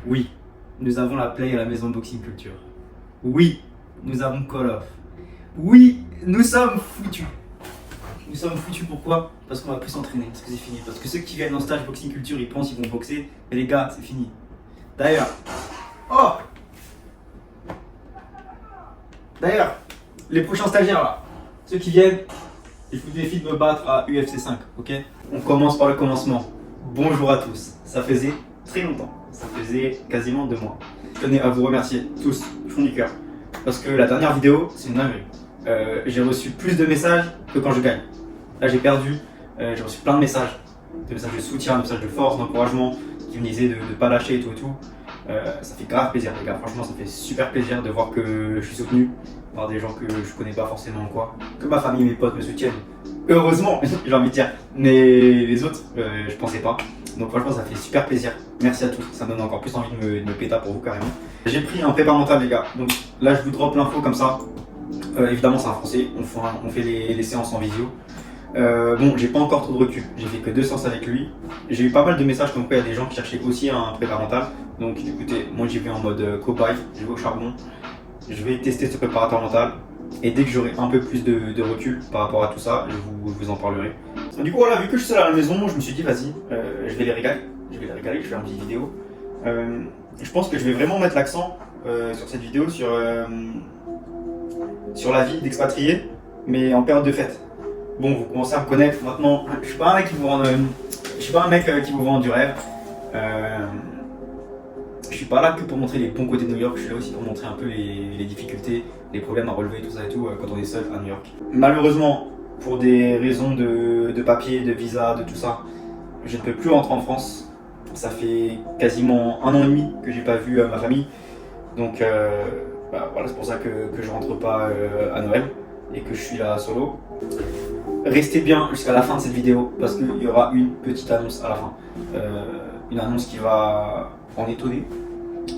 Oui, nous avons la play à la maison Boxing Culture. Oui, nous avons Call of. Oui, nous sommes foutus. Nous sommes foutus pourquoi? Parce qu'on va plus s'entraîner, parce que c'est fini. Parce que ceux qui viennent en stage Boxing Culture, ils pensent qu'ils vont boxer. Mais les gars, c'est fini. D'ailleurs, oh D'ailleurs, les prochains stagiaires là, ceux qui viennent, je vous défie de me battre à UFC 5, ok? On commence par le commencement. Bonjour à tous. Ça faisait très longtemps. Ça faisait quasiment 2 mois. Je tenais à vous remercier tous, du fond du cœur. Parce que la dernière vidéo, c'est une dinguerie. J'ai reçu plus de messages que quand je gagne. Là, j'ai perdu. J'ai reçu plein de messages de soutien, de messages de force, d'encouragement, qui me disaient de ne pas lâcher et tout et tout. Ça fait grave plaisir, les gars. Franchement, ça fait super plaisir de voir que je suis soutenu par des gens que je connais pas forcément, quoi. Que ma famille et mes potes me soutiennent. Heureusement, j'ai envie de dire. Mais les autres, je pensais pas. Donc franchement, ça fait super plaisir. Merci à tous. Ça me donne encore plus envie de me péter pour vous, carrément. J'ai pris un prépa mental, les gars. Donc là, je vous drop l'info comme ça. Évidemment, c'est en français. On fait les séances en visio. Bon, j'ai pas encore trop de recul. J'ai fait que 2 séances avec lui. J'ai eu pas mal de messages comme quoi il y a des gens qui cherchaient aussi un prépa mental. Donc écoutez, moi j'y vais en mode cobaye. Je vais au charbon. Je vais tester ce préparateur mental. Et dès que j'aurai un peu plus de recul par rapport à tout ça, je vous en parlerai. Du coup, voilà, vu que je suis seul à la maison, je me suis dit, vas-y, je vais les régaler. Je vais faire une petite vidéo. Je pense que je vais vraiment mettre l'accent sur cette vidéo sur la vie d'expatrié, mais en période de fête. Bon, vous commencez à me connaître maintenant. Je suis pas un mec qui vous vend du rêve. Je suis pas là que pour montrer les bons côtés de New York, je suis là aussi pour montrer un peu les difficultés, les problèmes à relever, tout ça et tout, quand on est seul à New York. Malheureusement, pour des raisons de papier, de visa, de tout ça, je ne peux plus rentrer en France. Ça fait quasiment 1 an et demi que j'ai pas vu ma famille. Donc voilà, c'est pour ça que je rentre pas à Noël et que je suis là solo. Restez bien jusqu'à la fin de cette vidéo parce qu'il y aura une petite annonce à la fin. Une annonce qui va en étonner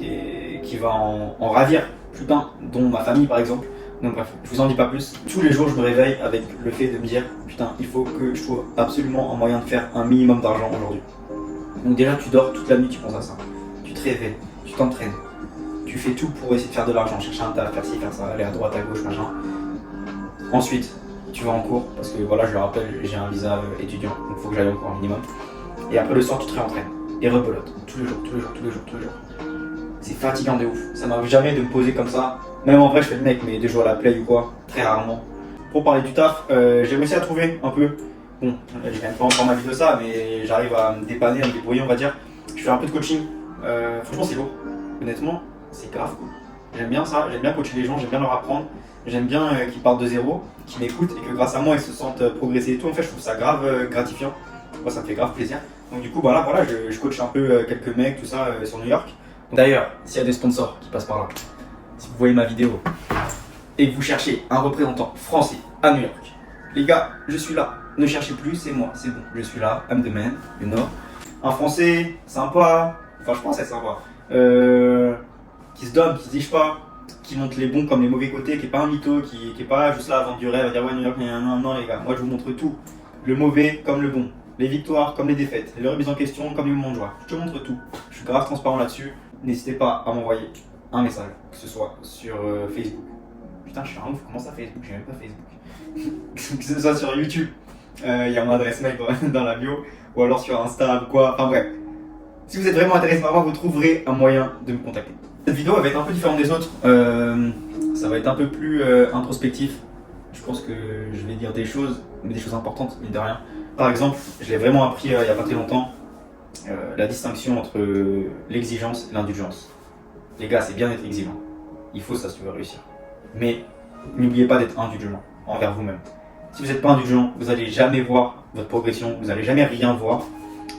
et qui va en ravir plus d'un, dont ma famille par exemple. Donc bref, je vous en dis pas plus. Tous les jours je me réveille avec le fait de me dire putain, il faut que je trouve absolument un moyen de faire un minimum d'argent aujourd'hui. Donc déjà tu dors toute la nuit, tu penses à ça. Tu te réveilles, tu t'entraînes, tu fais tout pour essayer de faire de l'argent, chercher un taf, faire ci, faire ça, aller à droite, à gauche, machin. Ensuite, tu vas en cours, parce que voilà, je le rappelle, j'ai un visa étudiant, donc il faut que j'aille en cours un minimum. Et après le soir, tu te réentraînes. Et rebelote, tous les jours. C'est fatigant de ouf. Ça m'arrive jamais de me poser comme ça. Même en vrai, je fais le mec, mais de jouer à la play ou quoi, très rarement. Pour parler du taf, j'ai réussi à trouver un peu. Bon, j'ai quand même pas encore ma vie de ça, mais j'arrive à me dépanner, à me débrouiller, on va dire. Je fais un peu de coaching. Franchement, c'est lourd. Honnêtement, c'est grave cool. J'aime bien ça, j'aime bien coacher les gens, j'aime bien leur apprendre. J'aime bien qu'ils partent de zéro, qu'ils m'écoutent et que grâce à moi ils se sentent progresser et tout. En fait, je trouve ça grave gratifiant. Moi, ça me fait grave plaisir. Donc, du coup, voilà, je coach un peu quelques mecs, tout ça sur New York. D'ailleurs, s'il y a des sponsors qui passent par là, si vous voyez ma vidéo et que vous cherchez un représentant français à New York, les gars, je suis là. Ne cherchez plus, c'est moi, c'est bon. Je suis là, I'm the man, you know. Un français sympa, enfin, je pense être sympa, qui se donne, qui se dige pas, qui montre les bons comme les mauvais côtés, qui est pas un mytho, qui est pas juste là à vendre du rêve, à dire ouais New York, non les gars, moi je vous montre tout, le mauvais comme le bon, les victoires comme les défaites, les remises en question comme les moments de joie, je te montre tout, je suis grave transparent là-dessus, n'hésitez pas à m'envoyer un message, que ce soit sur Facebook, putain je suis un ouf, comment ça Facebook, j'ai même pas Facebook, que ce soit sur YouTube, il y a mon adresse mail dans la bio, ou alors sur Insta ou quoi, enfin bref, si vous êtes vraiment intéressé par moi, vous trouverez un moyen de me contacter. Cette vidéo elle va être un peu différente des autres, ça va être un peu plus introspectif. Je pense que je vais dire des choses, mais des choses importantes, mine de rien. Par exemple, je l'ai vraiment appris il n'y a pas très longtemps, la distinction entre l'exigence et l'indulgence. Les gars, c'est bien d'être exigeant, il faut ça si tu veux réussir. Mais n'oubliez pas d'être indulgent envers vous-même. Si vous n'êtes pas indulgent, vous n'allez jamais voir votre progression, vous n'allez jamais rien voir,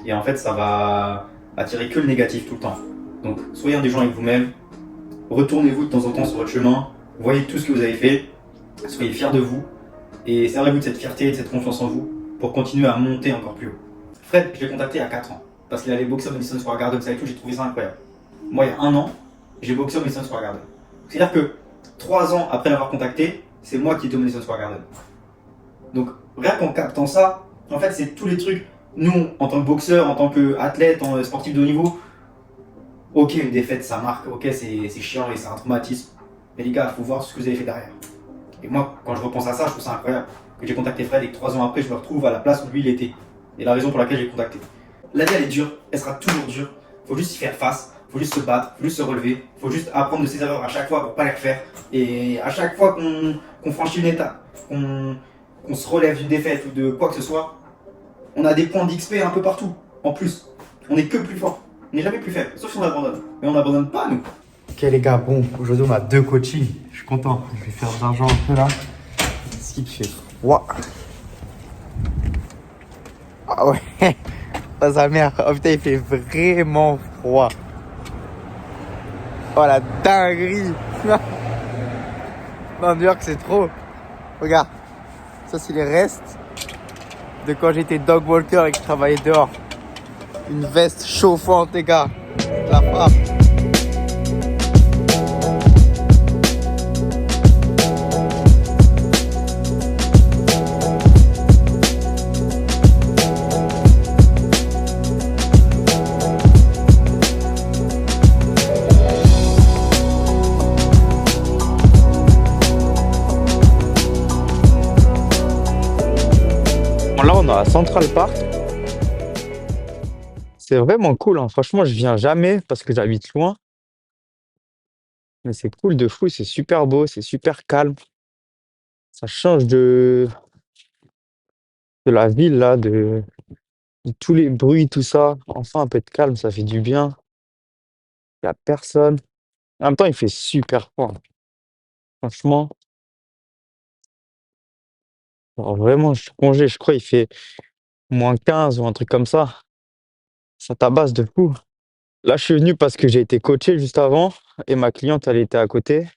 et en fait ça va attirer que le négatif tout le temps. Donc soyez indulgent avec vous-même, retournez-vous de temps en temps sur votre chemin, voyez tout ce que vous avez fait, soyez fiers de vous et servez-vous de cette fierté et de cette confiance en vous pour continuer à monter encore plus haut. Fred, je l'ai contacté il y a 4 ans parce qu'il allait boxer au Madison Square Garden, ça et tout, j'ai trouvé ça incroyable. Moi, il y a 1 an, j'ai boxé au Madison Square Garden. C'est-à-dire que 3 ans après l'avoir contacté, c'est moi qui étais au Madison Square Garden. Donc rien qu'en captant ça, en fait, c'est tous les trucs. Nous, en tant que boxeur, en tant qu'athlète, en sportif de haut niveau, Ok, une défaite, ça marque, ok, c'est chiant et c'est un traumatisme. Mais les gars, faut voir ce que vous avez fait derrière. Et moi, quand je repense à ça, je trouve ça incroyable. Que j'ai contacté Fred et que 3 ans après, je me retrouve à la place où lui il était. Et la raison pour laquelle j'ai contacté. La vie, elle est dure, elle sera toujours dure. Faut juste y faire face, faut juste se battre, faut juste se relever, faut juste apprendre de ses erreurs à chaque fois pour pas les refaire. Et à chaque fois qu'on franchit une étape, qu'on se relève d'une défaite ou de quoi que ce soit, on a des points d'XP un peu partout. En plus, on est que plus fort. On n'est jamais plus faible, sauf si on abandonne. Mais on n'abandonne pas, nous. Ok les gars, bon, aujourd'hui on a 2 coachings. Je suis content, je vais faire de l'argent un peu là. Ce qui fait froid. Ah ouais, oh sa mère, oh putain il fait vraiment froid. Oh la dinguerie. Non, New York c'est trop. Regarde, ça c'est les restes de quand j'étais dog walker et que je travaillais dehors. Une veste chauffante les gars, la frappe. Là, on est à Central Park. C'est vraiment cool, hein. Franchement, je viens jamais parce que j'habite loin. Mais c'est cool de fou, c'est super beau, c'est super calme. Ça change de la ville, là, de tous les bruits, tout ça. Enfin, un peu de calme, ça fait du bien. Il n'y a personne. En même temps, il fait super froid. Franchement, alors vraiment, je suis congé, je crois il fait -15 ou un truc comme ça. Ça tabasse de fou. Là, je suis venu parce que j'ai été coaché juste avant et ma cliente, elle était à côté.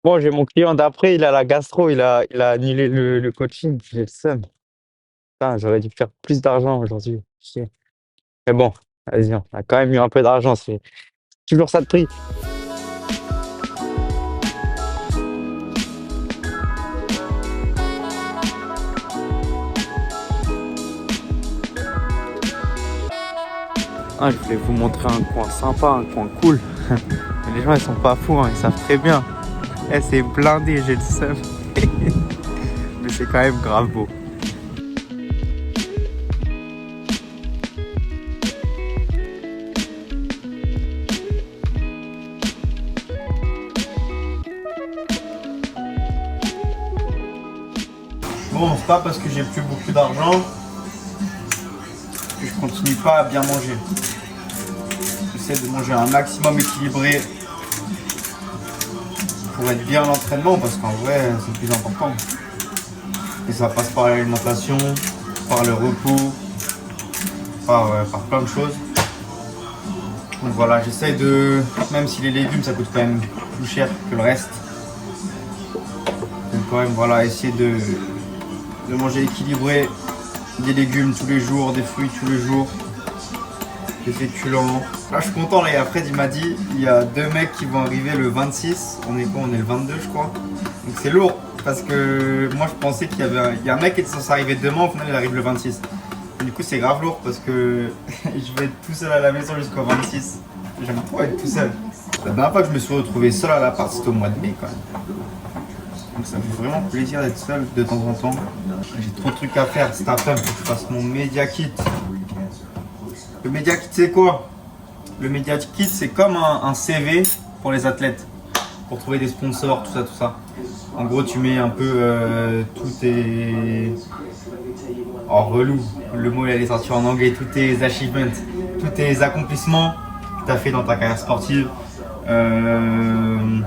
Bon, j'ai mon client d'après, il a la gastro, il a annulé le coaching. J'ai le seum. Putain, j'aurais dû faire plus d'argent aujourd'hui. Chier. Mais bon, vas-y, on a quand même eu un peu d'argent, c'est toujours ça de prix. Ah, je voulais vous montrer un coin sympa, un coin cool. Mais les gens, ils sont pas fous, hein, ils savent très bien. Eh, c'est blindé, j'ai le seum. Mais c'est quand même grave beau. Bon, c'est pas parce que j'ai plus beaucoup d'argent que je continue pas à bien manger. J'essaie de manger un maximum équilibré pour être bien à l'entraînement parce qu'en vrai, c'est le plus important. Et ça passe par l'alimentation, par le repos, par plein de choses. Donc voilà, j'essaie de, même si les légumes ça coûte quand même plus cher que le reste, donc quand même voilà, essayer de manger équilibré, des légumes tous les jours, des fruits tous les jours, des féculents. Là je suis content, là, et Fred il m'a dit, il y a 2 mecs qui vont arriver le 26, on est quoi, on est le 22 je crois, donc c'est lourd, parce que moi je pensais qu'il y a un mec qui était censé arriver demain, au final il arrive le 26. Du coup, c'est grave lourd parce que je vais être tout seul à la maison jusqu'au 26. J'aime trop être tout seul. La dernière fois que je me suis retrouvé seul à l'appart, c'était au mois de mai quand même. Donc ça me fait vraiment plaisir d'être seul de temps en temps. J'ai trop de trucs à faire cet après-midi pour que je fasse mon Media Kit. Le Media Kit, c'est quoi? Le Media Kit, c'est comme un CV pour les athlètes. Pour trouver des sponsors, tout ça, tout ça. En gros, tu mets un peu tous tes... Oh, relou, le mot il est sorti en anglais, tous tes achievements, tous tes accomplissements que tu as fait dans ta carrière sportive, un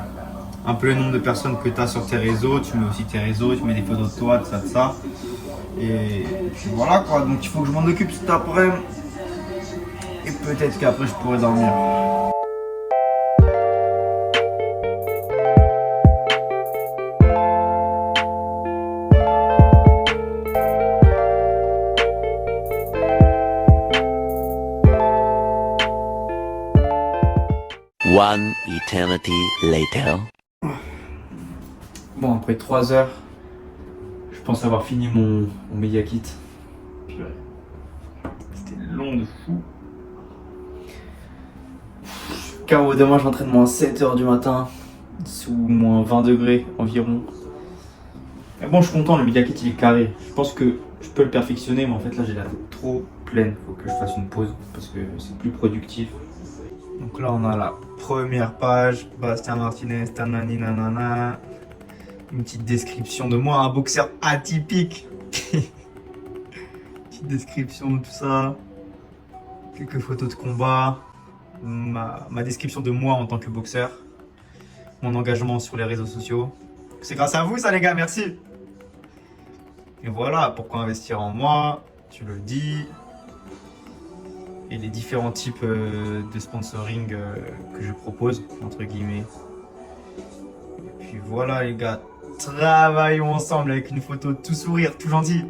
peu le nombre de personnes que tu as sur tes réseaux, tu mets aussi tes réseaux, tu mets des photos de toi, de ça, et puis voilà quoi, donc il faut que je m'en occupe cet après-midi, et peut-être qu'après je pourrai dormir. One eternity later. Bon, après 3 heures, je pense avoir fini mon Media Kit. C'était long de fou. KO, demain j'entraînement à 7h du matin, sous moins 20 degrés environ. Mais bon, je suis content, le media kit il est carré. Je pense que je peux le perfectionner, mais en fait là j'ai la tête trop pleine. Faut que je fasse une pause parce que c'est plus productif. Donc là on a la première page, Bastien Martinez, tanani nanana. Une petite description de moi, un boxeur atypique. Petite description de tout ça. Quelques photos de combat. Ma description de moi en tant que boxeur. Mon engagement sur les réseaux sociaux. C'est grâce à vous ça les gars, merci. Et voilà, pourquoi investir en moi, tu le dis. Et les différents types de sponsoring que je propose, entre guillemets. Et puis voilà les gars, travaillons ensemble avec une photo tout sourire, tout gentil.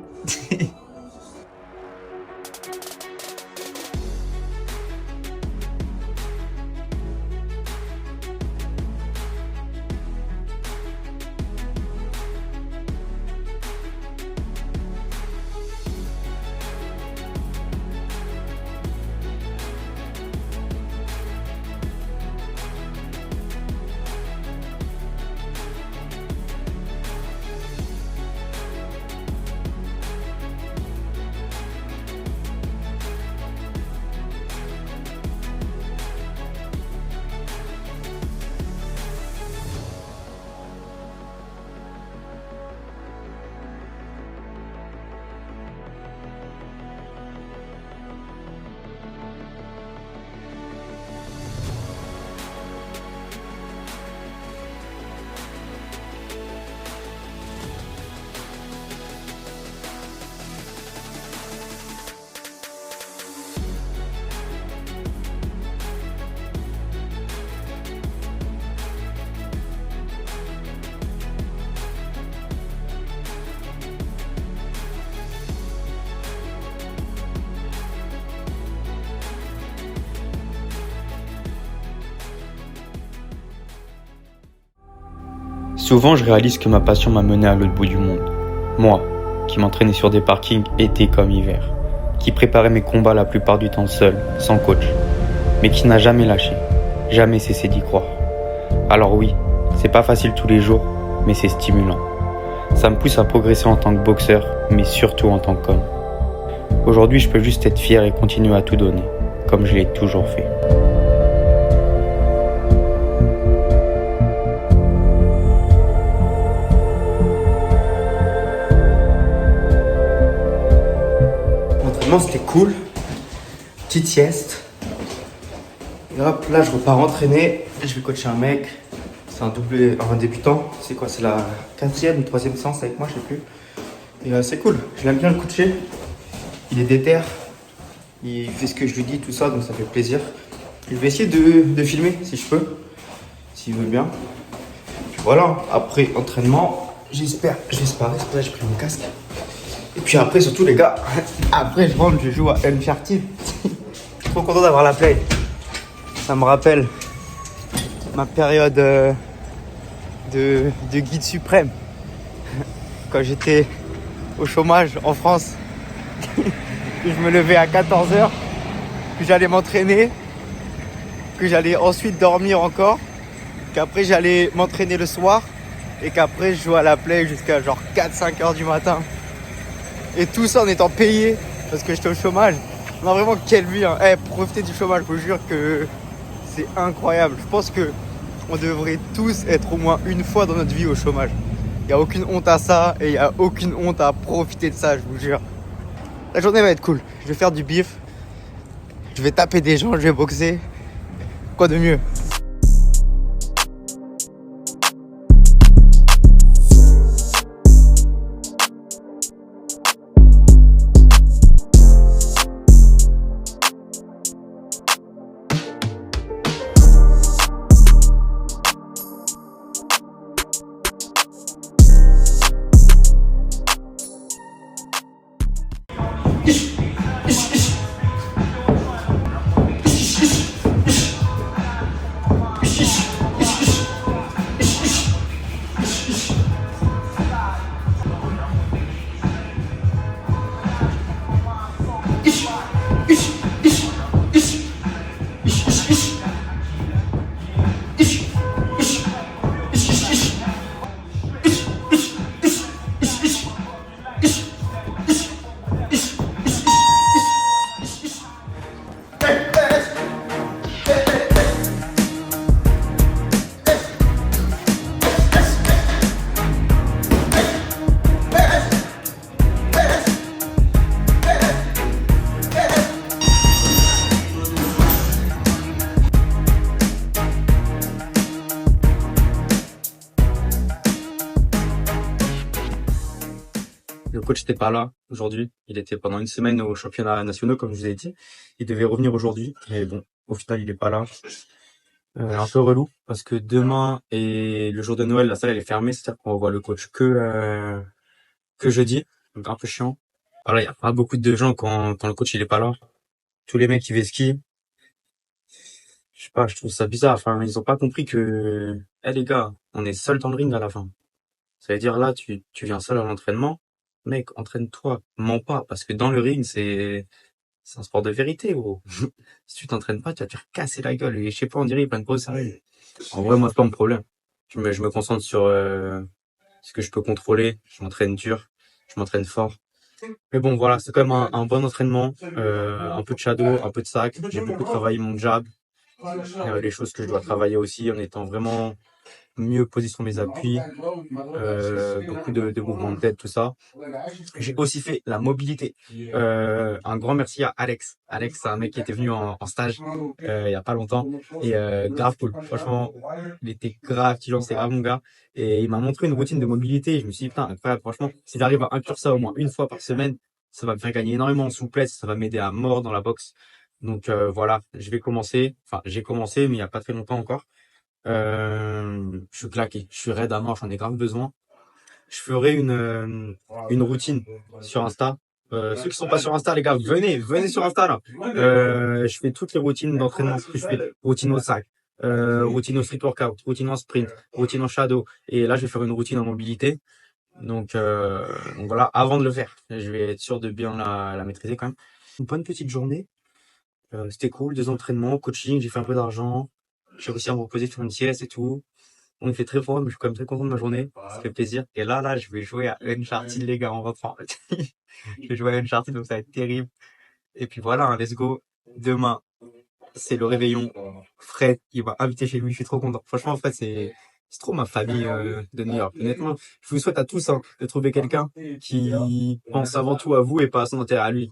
Souvent, je réalise que ma passion m'a mené à l'autre bout du monde. Moi, qui m'entraînais sur des parkings été comme hiver, qui préparais mes combats la plupart du temps seul, sans coach, mais qui n'a jamais lâché, jamais cessé d'y croire. Alors oui, c'est pas facile tous les jours, mais c'est stimulant. Ça me pousse à progresser en tant que boxeur, mais surtout en tant qu'homme. Aujourd'hui, je peux juste être fier et continuer à tout donner, comme je l'ai toujours fait. C'était cool, petite sieste, et hop là je repars entraîner, je vais coacher un mec, c'est un débutant, c'est quoi, c'est la 4e ou 3e séance avec moi, je sais plus, et c'est cool, je l'aime bien le coacher, il est déter, il fait ce que je lui dis, tout ça, donc ça fait plaisir. Je vais essayer de filmer si je peux, s'il veut bien, puis voilà, après entraînement, j'espère c'est pour ça que j'ai pris mon casque. Et puis après, surtout les gars, après je rentre, je joue à Uncharted. Je suis trop content d'avoir la play. Ça me rappelle ma période de guide suprême. Quand j'étais au chômage en France. Que je me levais à 14h, que j'allais m'entraîner, que j'allais ensuite dormir encore, qu'après j'allais m'entraîner le soir et qu'après je jouais à la play jusqu'à genre 4-5 heures du matin. Et tout ça en étant payé parce que j'étais au chômage. Non, vraiment, quelle vie, hein. Profitez du chômage, je vous jure que c'est incroyable. Je pense que on devrait tous être au moins une fois dans notre vie au chômage. Il n'y a aucune honte à ça et il n'y a aucune honte à profiter de ça, je vous jure. La journée va être cool. Je vais faire du bif. Je vais taper des gens, je vais boxer. Quoi de mieux ? coach n'était pas là aujourd'hui. Il était pendant une semaine aux championnats nationaux, comme je vous ai dit. Il devait revenir aujourd'hui, mais bon, au final, il est pas là. Un peu relou, parce que demain et le jour de Noël, la salle elle est fermée, c'est-à-dire qu'on revoit le coach que jeudi, donc un peu chiant. Voilà, il y a pas beaucoup de gens quand le coach il est pas là. Tous les mecs qui vont ski, je sais pas, je trouve ça bizarre. Enfin, ils ont pas compris que, les gars, on est seul dans le ring à la fin. Ça veut dire là, tu viens seul à l'entraînement, mec, entraîne-toi, mens pas, parce que dans le ring c'est un sport de vérité, gros. Si tu t'entraînes pas, tu vas te faire casser la gueule. Et je sais pas, on dirait, il prennent pas au sérieux. En vrai, moi, c'est pas mon problème. Je me concentre sur ce que je peux contrôler. Je m'entraîne dur, je m'entraîne fort. Mais bon, voilà, c'est quand même un bon entraînement. Un peu de shadow, un peu de sac. J'ai beaucoup travaillé mon jab. Les choses que je dois travailler aussi en étant vraiment mieux posé sur mes appuis, beaucoup de mouvements de tête, tout ça. J'ai aussi fait la mobilité. Un grand merci à Alex. Alex, c'est un mec qui était venu en stage il y a pas longtemps et grave cool. Franchement, il était grave chiant, c'est grave mon gars. Et il m'a montré une routine de mobilité. Et je me suis dit, putain, incroyable, franchement, si j'arrive à inclure ça au moins une fois par semaine, ça va me faire gagner énormément en souplesse, ça va m'aider à mort dans la boxe. Donc voilà, je vais commencer. Enfin, j'ai commencé, mais il y a pas très longtemps encore. Je suis claqué, je suis raide à mort, j'en ai grave besoin. Je ferai une routine sur Insta. Ceux qui sont pas sur Insta, les gars, venez sur Insta là. Je fais toutes les routines d'entraînement que je fais, routine au sac, routine au street workout, routine en sprint, routine en shadow. Et là, je vais faire une routine en mobilité. Donc voilà, avant de le faire, je vais être sûr de bien la maîtriser quand même. Une bonne petite journée. C'était cool, 2 entraînements, coaching, j'ai fait un peu d'argent. J'ai réussi à me reposer sur une sieste et tout. On est fait très fort, mais je suis quand même très content de ma journée. Ça fait plaisir. Et là, je vais jouer à Uncharted, les gars, en rentrant. Je vais jouer à Uncharted, donc ça va être terrible. Et puis voilà, hein, let's go. Demain, c'est le réveillon. Fred, il m'a invité chez lui, je suis trop content. Franchement, Fred, c'est trop ma famille de New York. Honnêtement, je vous souhaite à tous de trouver quelqu'un qui pense avant tout à vous et pas à son intérêt à lui.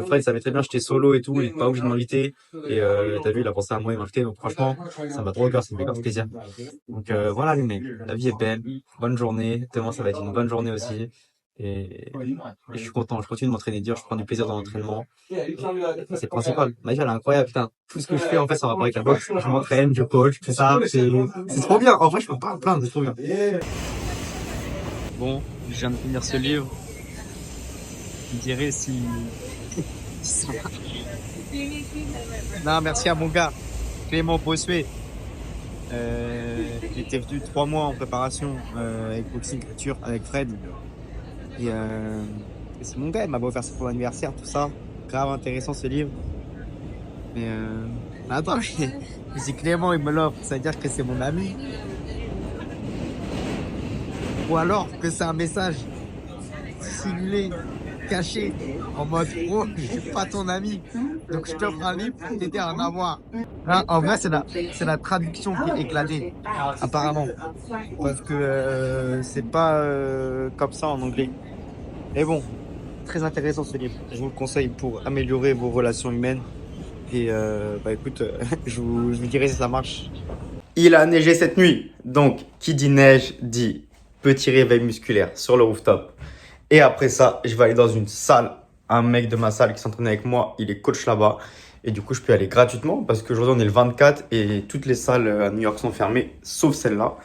Fred, ça savait très bien, j'étais solo et tout, il est pas obligé de m'inviter. Et t'as vu, il a pensé à moi, il m'a invité. Donc franchement, ça m'a trop au cœur, ça me fait grave plaisir. Donc voilà les mecs, la vie est belle, bonne journée. Demain, ça va être une bonne journée aussi. Et je suis content, je continue de m'entraîner dur, je prends du plaisir dans l'entraînement. C'est le principal. Ma vie, elle est incroyable, putain. Tout ce que je fais, en fait, ça va rapport avec la boxe. Je m'entraîne, je coach, je fais ça. C'est trop bien. En vrai, je peux pas me plaindre, c'est trop bien. Bon, je viens de finir ce livre. Je dirais si... Non, merci à mon gars, Clément Bossuet. Il était venu 3 mois en préparation avec Boxing Culture, avec Fred. Et c'est mon gars, il m'a beau faire ça pour l'anniversaire, tout ça. Grave intéressant ce livre. Mais attends, si Clément il me l'offre, ça veut dire que c'est mon ami. Ou alors que c'est un message simulé, caché, en mode oh, je suis pas ton ami. Donc je t'offre un livre pour t'aider à en avoir. Hein, en vrai, c'est la traduction qui est éclatée, apparemment. Parce que c'est pas comme ça en anglais. Mais bon, très intéressant ce livre. Je vous le conseille pour améliorer vos relations humaines. Et écoute, je vous dirai si ça marche. Il a neigé cette nuit. Donc, qui dit neige dit petit réveil musculaire sur le rooftop. Et après ça, je vais aller dans une salle. Un mec de ma salle qui s'entraîne avec moi, il est coach là-bas. Et du coup, je peux y aller gratuitement parce qu'aujourd'hui, on est le 24 et toutes les salles à New York sont fermées, sauf celle-là.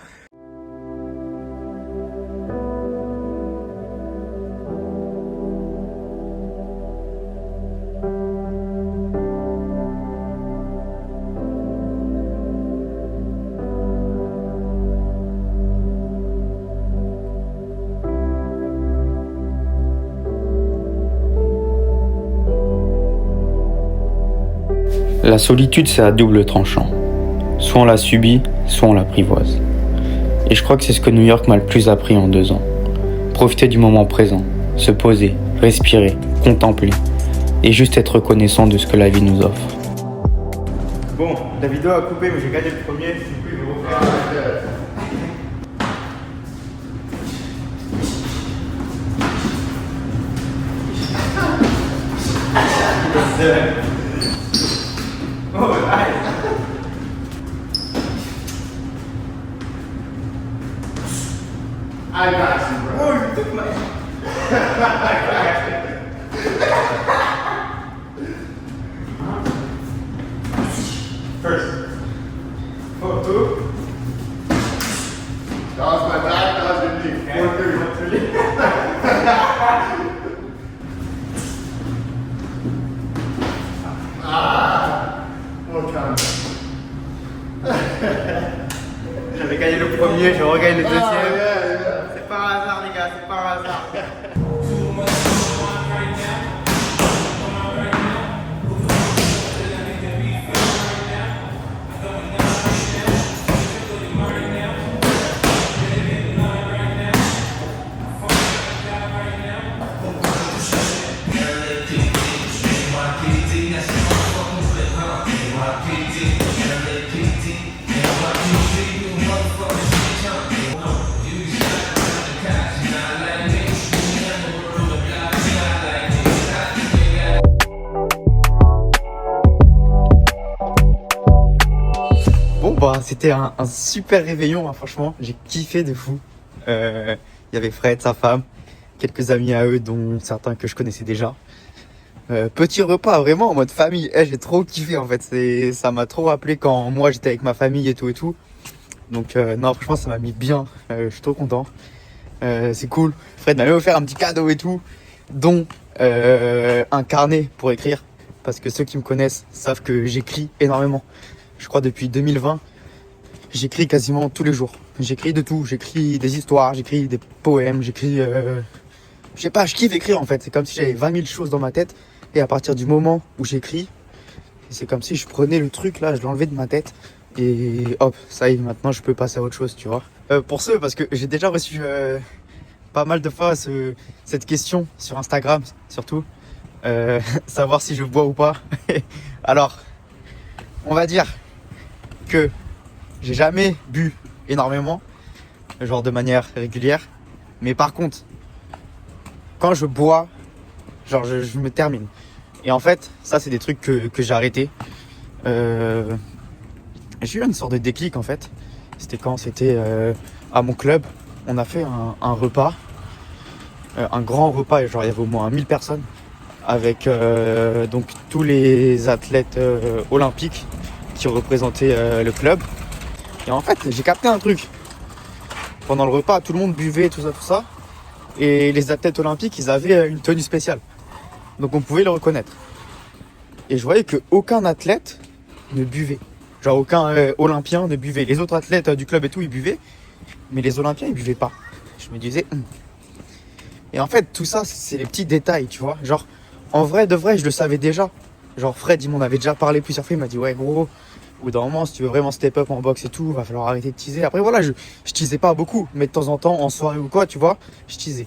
La solitude, c'est à double tranchant. Soit on la subit, soit on l'apprivoise. Et je crois que c'est ce que New York m'a le plus appris en 2 ans. Profiter du moment présent, se poser, respirer, contempler, et juste être reconnaissant de ce que la vie nous offre. Bon, la vidéo a coupé, mais j'ai gagné le premier, du coup je vais refaire Oh, nice. I got you, bro. Oh, you took my... J'avais gagné le premier, je regagne le deuxième. C'est pas un hasard, les gars, c'est pas un hasard. Bon bah c'était un super réveillon, hein, franchement, j'ai kiffé de fou. Il y avait Fred, sa femme, quelques amis à eux, dont certains que je connaissais déjà. Petit repas vraiment en mode famille, j'ai trop kiffé en fait, ça m'a trop rappelé quand moi j'étais avec ma famille et tout. Donc non franchement ça m'a mis bien, je suis trop content. C'est cool, Fred m'a même offert un petit cadeau et tout, dont un carnet pour écrire, parce que ceux qui me connaissent savent que j'écris énormément. Je crois depuis 2020, j'écris quasiment tous les jours. J'écris de tout, j'écris des histoires, j'écris des poèmes, j'écris... je sais pas, je kiffe écrire en fait. C'est comme si j'avais 20 000 choses dans ma tête. Et à partir du moment où j'écris, c'est comme si je prenais le truc là, je l'enlevais de ma tête. Et hop, ça y est, maintenant je peux passer à autre chose, tu vois. Pour ceux, parce que j'ai déjà reçu pas mal de fois cette question sur Instagram, surtout. Savoir si je bois ou pas. Alors, on va dire que j'ai jamais bu énormément, genre de manière régulière, mais par contre quand je bois, genre je me termine. Et en fait ça c'est des trucs que j'ai arrêté. J'ai eu une sorte de déclic en fait. C'était quand c'était à mon club, on a fait un repas, un grand repas, genre il y avait au moins 1000 personnes avec donc tous les athlètes olympiques qui représentaient le club. Et en fait, j'ai capté un truc. Pendant le repas, tout le monde buvait, tout ça. Et les athlètes olympiques, ils avaient une tenue spéciale. Donc on pouvait le reconnaître. Et je voyais qu'aucun athlète ne buvait. Genre aucun olympien ne buvait. Les autres athlètes du club et tout, ils buvaient. Mais les olympiens, ils buvaient pas. Je me disais... Et en fait, tout ça, c'est les petits détails, tu vois. Genre, en vrai, de vrai, je le savais déjà. Genre Fred, il m'en avait déjà parlé plusieurs fois. Il m'a dit, ouais gros... Au bout d'un moment, si tu veux vraiment step up en boxe et tout, va falloir arrêter de teaser. Après voilà, je teasais pas beaucoup, mais de temps en temps, en soirée ou quoi, tu vois, je teasais.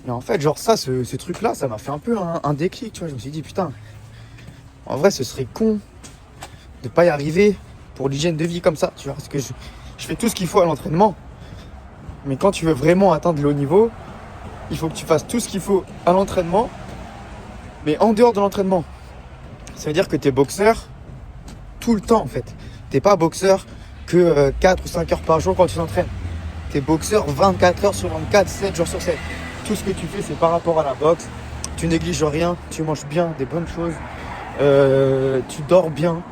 Et en fait, genre ça, ce truc-là, ça m'a fait un peu un déclic, tu vois. Je me suis dit, putain, en vrai, ce serait con de pas y arriver pour l'hygiène de vie comme ça, tu vois. Parce que je fais tout ce qu'il faut à l'entraînement. Mais quand tu veux vraiment atteindre le haut niveau, il faut que tu fasses tout ce qu'il faut à l'entraînement, mais en dehors de l'entraînement. Ça veut dire que t'es boxeur tout le temps en fait. T'es pas boxeur que 4 ou 5 heures par jour quand tu t'entraînes. T'es boxeur 24 heures sur 24, 7 jours sur 7. Tout ce que tu fais, c'est par rapport à la boxe. Tu négliges rien, tu manges bien, des bonnes choses. Tu dors bien,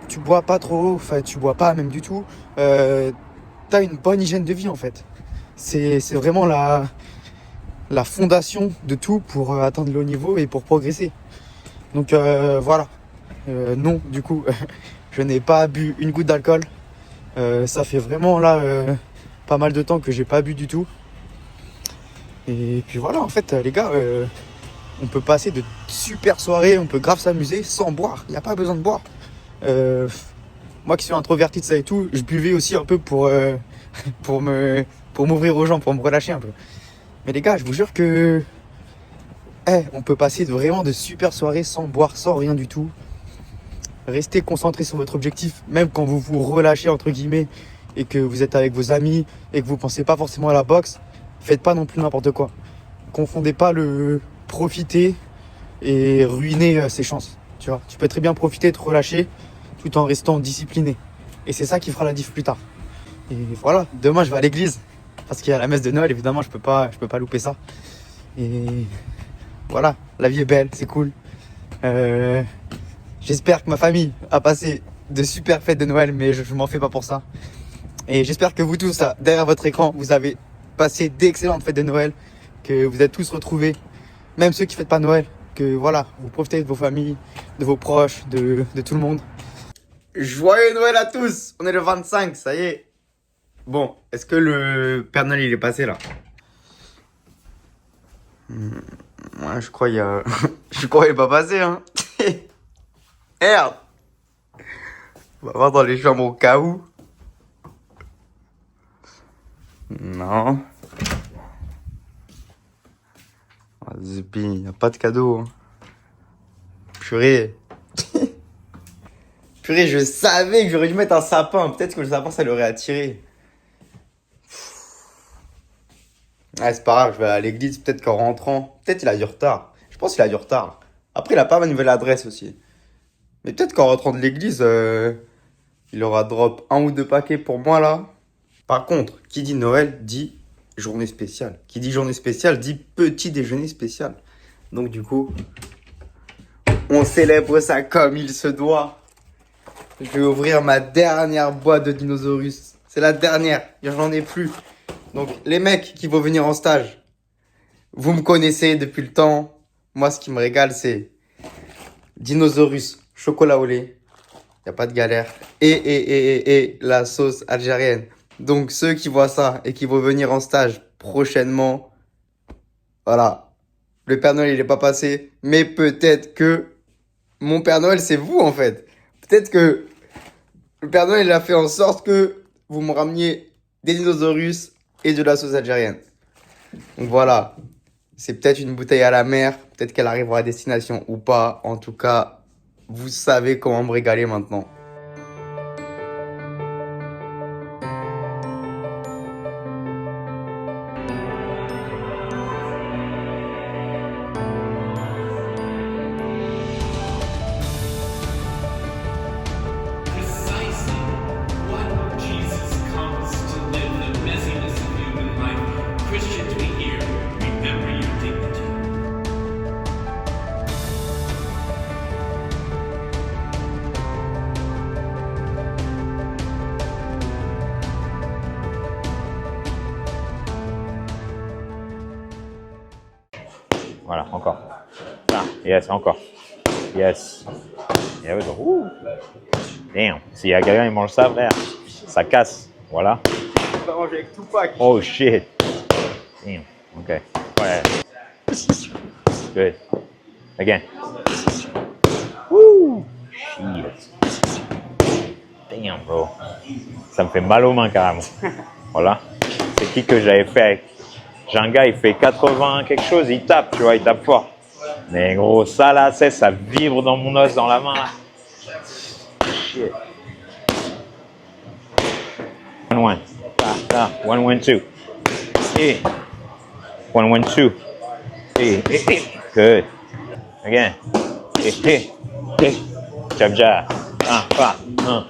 tu bois pas trop, enfin tu bois pas même du tout. T'as une bonne hygiène de vie en fait. C'est vraiment la fondation de tout pour atteindre le haut niveau et pour progresser. Donc voilà. Non, du coup, je n'ai pas bu une goutte d'alcool. Ça fait vraiment là pas mal de temps que j'ai pas bu du tout. Et puis voilà, en fait, les gars, on peut passer de super soirées, on peut grave s'amuser sans boire. Il n'y a pas besoin de boire. Moi qui suis introverti de ça et tout, je buvais aussi un peu pour m'ouvrir aux gens, pour me relâcher un peu. Mais les gars, je vous jure que on peut passer vraiment de super soirées sans boire, sans rien du tout. Restez concentré sur votre objectif, même quand vous vous relâchez entre guillemets et que vous êtes avec vos amis et que vous pensez pas forcément à la boxe. Faites pas non plus n'importe quoi. Confondez pas le profiter et ruiner ses chances. Tu vois, tu peux très bien profiter, te relâcher tout en restant discipliné. Et c'est ça qui fera la diff plus tard. Et voilà, demain je vais à l'église. parce qu'il y a la messe de Noël, évidemment, je peux pas louper ça. Et voilà, la vie est belle, c'est cool. J'espère que ma famille a passé de super fêtes de Noël, mais je m'en fais pas pour ça. Et j'espère que vous tous, là, derrière votre écran, vous avez passé d'excellentes fêtes de Noël, que vous êtes tous retrouvés, même ceux qui fêtent pas Noël, que voilà, vous profitez de vos familles, de vos proches, de tout le monde. Joyeux Noël à tous! On est le 25, ça y est. Bon, est-ce que le Père Noël il est passé là? Ouais, je crois je crois qu'il est pas passé, hein. Merde! On va voir dans les chambres au cas où. Non. Oh, Zupi, y a pas de cadeau. Hein. Purée. Purée, je savais que j'aurais dû mettre un sapin. Peut-être que le sapin, ça l'aurait attiré. Ouais, c'est pas grave, je vais à l'église. Peut-être qu'en rentrant, peut-être il a du retard. Je pense qu'il a du retard. Après, il a pas ma nouvelle adresse aussi. Mais peut-être qu'en rentrant de l'église, il aura drop 1 ou 2 paquets pour moi là. Par contre, qui dit Noël dit journée spéciale. Qui dit journée spéciale dit petit déjeuner spécial. Donc du coup, on célèbre ça comme il se doit. Je vais ouvrir ma dernière boîte de dinosaures. C'est la dernière, j'en ai plus. Donc les mecs qui vont venir en stage, vous me connaissez depuis le temps. Moi, ce qui me régale, c'est dinosaures, chocolat au lait. Y a pas de galère. Et la sauce algérienne. Donc ceux qui voient ça et qui vont venir en stage prochainement, voilà. Le Père Noël, il est pas passé. Mais peut-être que mon Père Noël, c'est vous en fait. Peut-être que le Père Noël, il a fait en sorte que vous me rameniez des dinosaures et de la sauce algérienne. Donc voilà. C'est peut-être une bouteille à la mer. Peut-être qu'elle arrivera à destination ou pas. En tout cas, vous savez comment me régaler maintenant. Voilà, encore. Ah, yes, encore. Yes. There we go. Ouh. Damn. S'il y a quelqu'un qui mange ça, frère, ça casse. Voilà. On va manger avec Tupac. Oh shit. Damn. Okay. Ouais. Good. Again. Woo. Shit. Damn, bro. Ça me fait mal aux mains carrément. Voilà. C'est qui que j'avais fait avec. J'ai un gars, il fait 80 quelque chose, il tape, tu vois, il tape fort. Mais gros, ça là, ça vibre dans mon os, dans la main là. Shit. 1-1. Là, 1-1-2. Et 1-1-2. Et. Good. Again. Et. Jab jab. 1.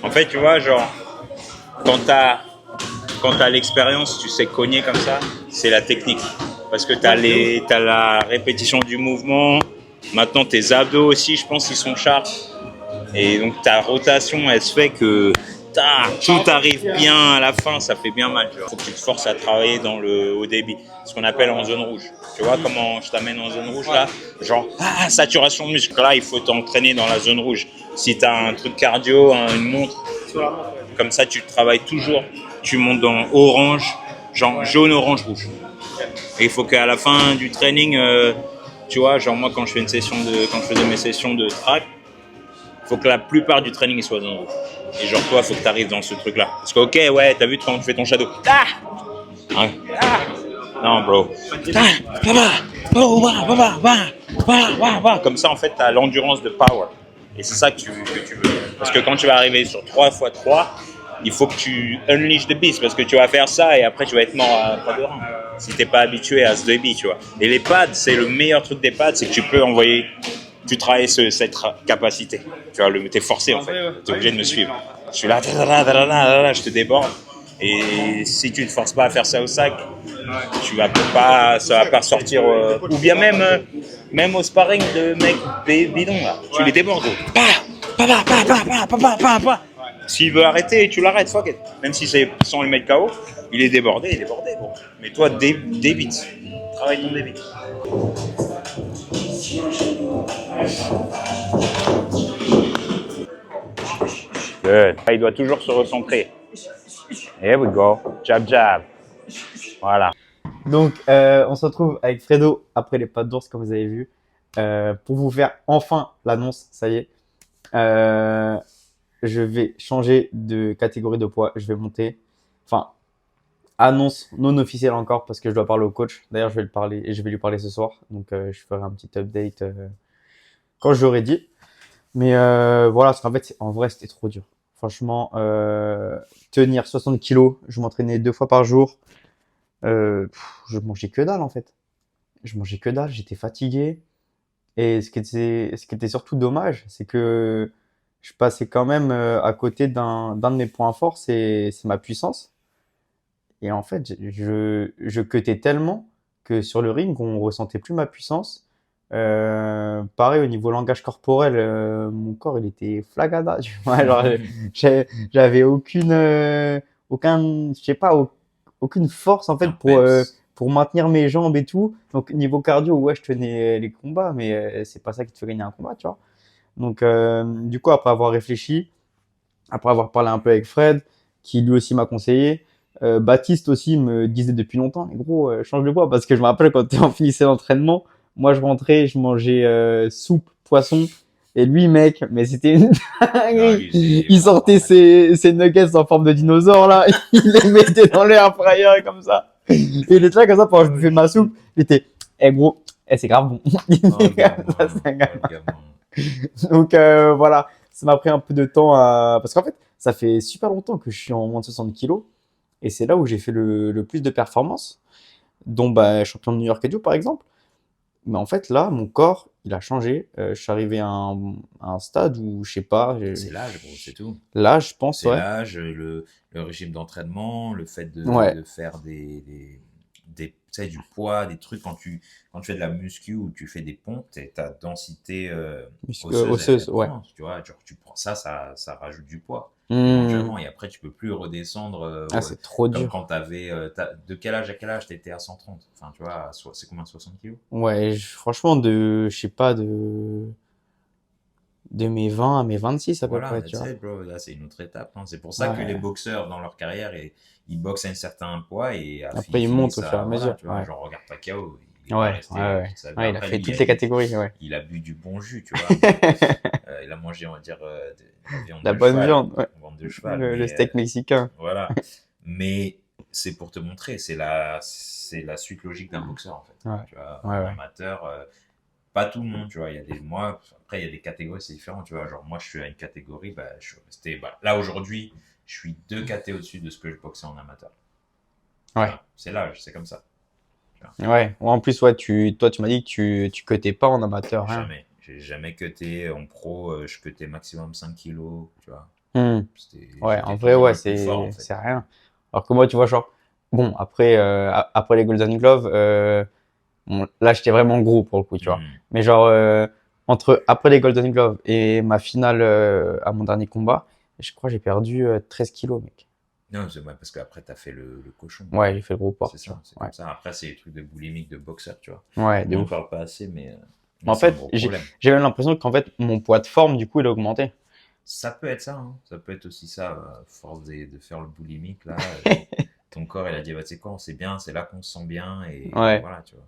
En fait, tu vois, genre, quand t'as l'expérience, tu sais cogner comme ça, c'est la technique. Parce que t'as la répétition du mouvement. Maintenant, tes abdos aussi, je pense, ils sont sharp. Et donc, ta rotation, elle se fait que tout arrive bien à la fin, ça fait bien mal. Il faut que tu te forces à travailler dans le haut débit, ce qu'on appelle en zone rouge. Tu vois comment je t'amène en zone rouge là? Genre, saturation de muscle. Là, il faut t'entraîner dans la zone rouge. Si tu as un truc cardio, une montre, comme ça, tu travailles toujours. Tu montes dans orange, genre jaune, orange, rouge. Et il faut qu'à la fin du training, tu vois, genre moi, quand je faisais mes sessions de track, il faut que la plupart du training soit zone rouge. Et genre toi, il faut que tu arrives dans ce truc-là. Parce que ok, ouais, t'as vu quand tu fais ton shadow. Non, bro. Comme ça, en fait, tu as l'endurance de power. Et c'est ça que tu veux. Parce que quand tu vas arriver sur 3x3, il faut que tu unleash the beast. Parce que tu vas faire ça et après, tu vas être mort à pas de rein. Si tu n'es pas habitué à ce débit, tu vois. Et les pads, c'est le meilleur truc des pads, c'est que tu peux envoyer. Tu travailles cette capacité. Tu vois, t'es forcé en fait. Tu es obligé de me suivre. Je suis là, je te déborde. Et si tu ne te forces pas à faire ça au sac, ça va pas sortir. Ou bien même au sparring de mecs bidons là, tu les débordes. S'il veut arrêter, tu l'arrêtes, fuck it. Même si c'est sans le mettre KO, il est débordé, bon. Mais toi, débite. Travaille ton débit. Good. Il doit toujours se recentrer. Here we go. Jab, jab. Voilà. Donc, on se retrouve avec Fredo après les pattes d'ours, comme vous avez vu, pour vous faire enfin l'annonce. Ça y est. Je vais changer de catégorie de poids. Je vais monter. Enfin, annonce non officielle encore parce que je dois parler au coach. D'ailleurs, je vais lui parler ce soir. Donc, je ferai un petit update quand je l'aurai dit. Mais voilà, parce qu'en fait, en vrai, c'était trop dur. Franchement, tenir 60 kilos, je m'entraînais 2 fois par jour. Je mangeais que dalle en fait. Je mangeais que dalle, j'étais fatigué. Et ce qui était surtout dommage, c'est que je passais quand même à côté d'un de mes points forts, c'est ma puissance. Et en fait, je cutais tellement que sur le ring, on ressentait plus ma puissance. Pareil au niveau langage corporel, mon corps il était flagada. Tu vois, genre, j'avais aucune, je sais pas, aucune force en fait pour maintenir mes jambes et tout. Donc niveau cardio, ouais, je tenais les combats, mais c'est pas ça qui te fait gagner un combat, tu vois. Donc du coup, après avoir réfléchi, après avoir parlé un peu avec Fred, qui lui aussi m'a conseillé, Baptiste aussi me disait depuis longtemps, mais gros, change de poids, parce que je me rappelle quand on finissait l'entraînement, moi je rentrais, je mangeais soupe, poisson, et lui, mec, mais c'était une dinguerie. Il sortait ses nuggets en forme de dinosaure, là. Il les mettait dans l'air fryer, comme ça. Et il était là, comme ça, pendant que je bouffais ma soupe. Il était, gros, c'est grave bon. C'est un gamin. Donc, voilà. Ça m'a pris un peu de temps parce qu'en fait, ça fait super longtemps que je suis en moins de 60 kilos. Et c'est là où j'ai fait le plus de performances. Dont, champion de New York et tout, par exemple. Mais en fait, là, mon corps, il a changé. Je suis arrivé à un stade où, je sais pas. C'est l'âge, gros, c'est tout. L'âge, je pense, C'est ouais. l'âge, le régime d'entraînement, le fait de faire tu sais, du poids, des trucs quand tu fais de la muscu ou tu fais des pompes, ta densité osseuse, ouais. Tu vois, genre, tu prends ça rajoute du poids. Mmh. Éventuellement, et après, tu peux plus redescendre. C'est trop comme dur. quand t'avais. De quel âge à quel âge t'étais à 130? Enfin, tu vois, c'est combien, 60 kilos? Ouais, franchement, je sais pas, de mes 20 à mes 26 à peu Voilà, près, tu that's vois. it, bro. Là, c'est une autre étape. Hein. C'est pour ça que les boxeurs, dans leur carrière, ils boxent à un certain poids et Après, ils montent au fur et à mesure. Tu vois, ouais. genre, regarde Pacquiao. Il Ouais, est resté ouais. toute sa vie. Ouais, il a Après, fait lui, toutes les catégories, ouais. Il a bu du bon jus, tu vois. Il a mangé, on va dire, de la viande La de bonne cheval, viande, ouais. viande de cheval. Le mais, steak mexicain. voilà. Mais c'est pour te montrer, c'est la suite logique d'un boxeur, en fait. Ouais. Tu vois, Ouais, un ouais. amateur, pas tout le monde, tu vois. Après, il y a des catégories, c'est différent, tu vois. Genre, moi, je suis à une catégorie, je suis resté. Là, aujourd'hui, je suis 2 catés au-dessus de ce que je boxais en amateur. Ouais. Voilà. C'est l'âge, c'est comme ça. Ouais. En plus, ouais, toi, tu m'as dit que tu cutais pas en amateur, hein. Jamais. J'ai jamais cuté en pro, je cutais maximum 5 kilos, tu vois. Hmm. Ouais, J'étais en vrai, toujours ouais, le plus fort, en fait. c'est rien. Alors que moi, tu vois, genre, bon, après, après les Golden Gloves, bon, là, j'étais vraiment gros pour le coup, tu vois. Hmm. Mais genre, après les Golden Gloves et ma finale à mon dernier combat, je crois que j'ai perdu 13 kilos, mec. Non, ouais, parce qu'après, t'as fait le cochon. Ouais, j'ai fait le gros porc, C'est tu ça, vois. c'est Ouais, comme ça. Après, c'est des trucs de boulimique de boxeur, tu vois. ouais, de On n'en ouf. parle pas assez, Mais mais en c'est un fait, gros problème. j'ai même l'impression qu'en fait, mon poids de forme, du coup, il a augmenté. Ça peut être ça, hein. Ça peut être aussi ça, force de faire le boulimique, là. Ton corps, il a dit, bah, tu sais quoi, c'est bien, c'est là qu'on se sent bien, et Ouais. voilà, tu vois.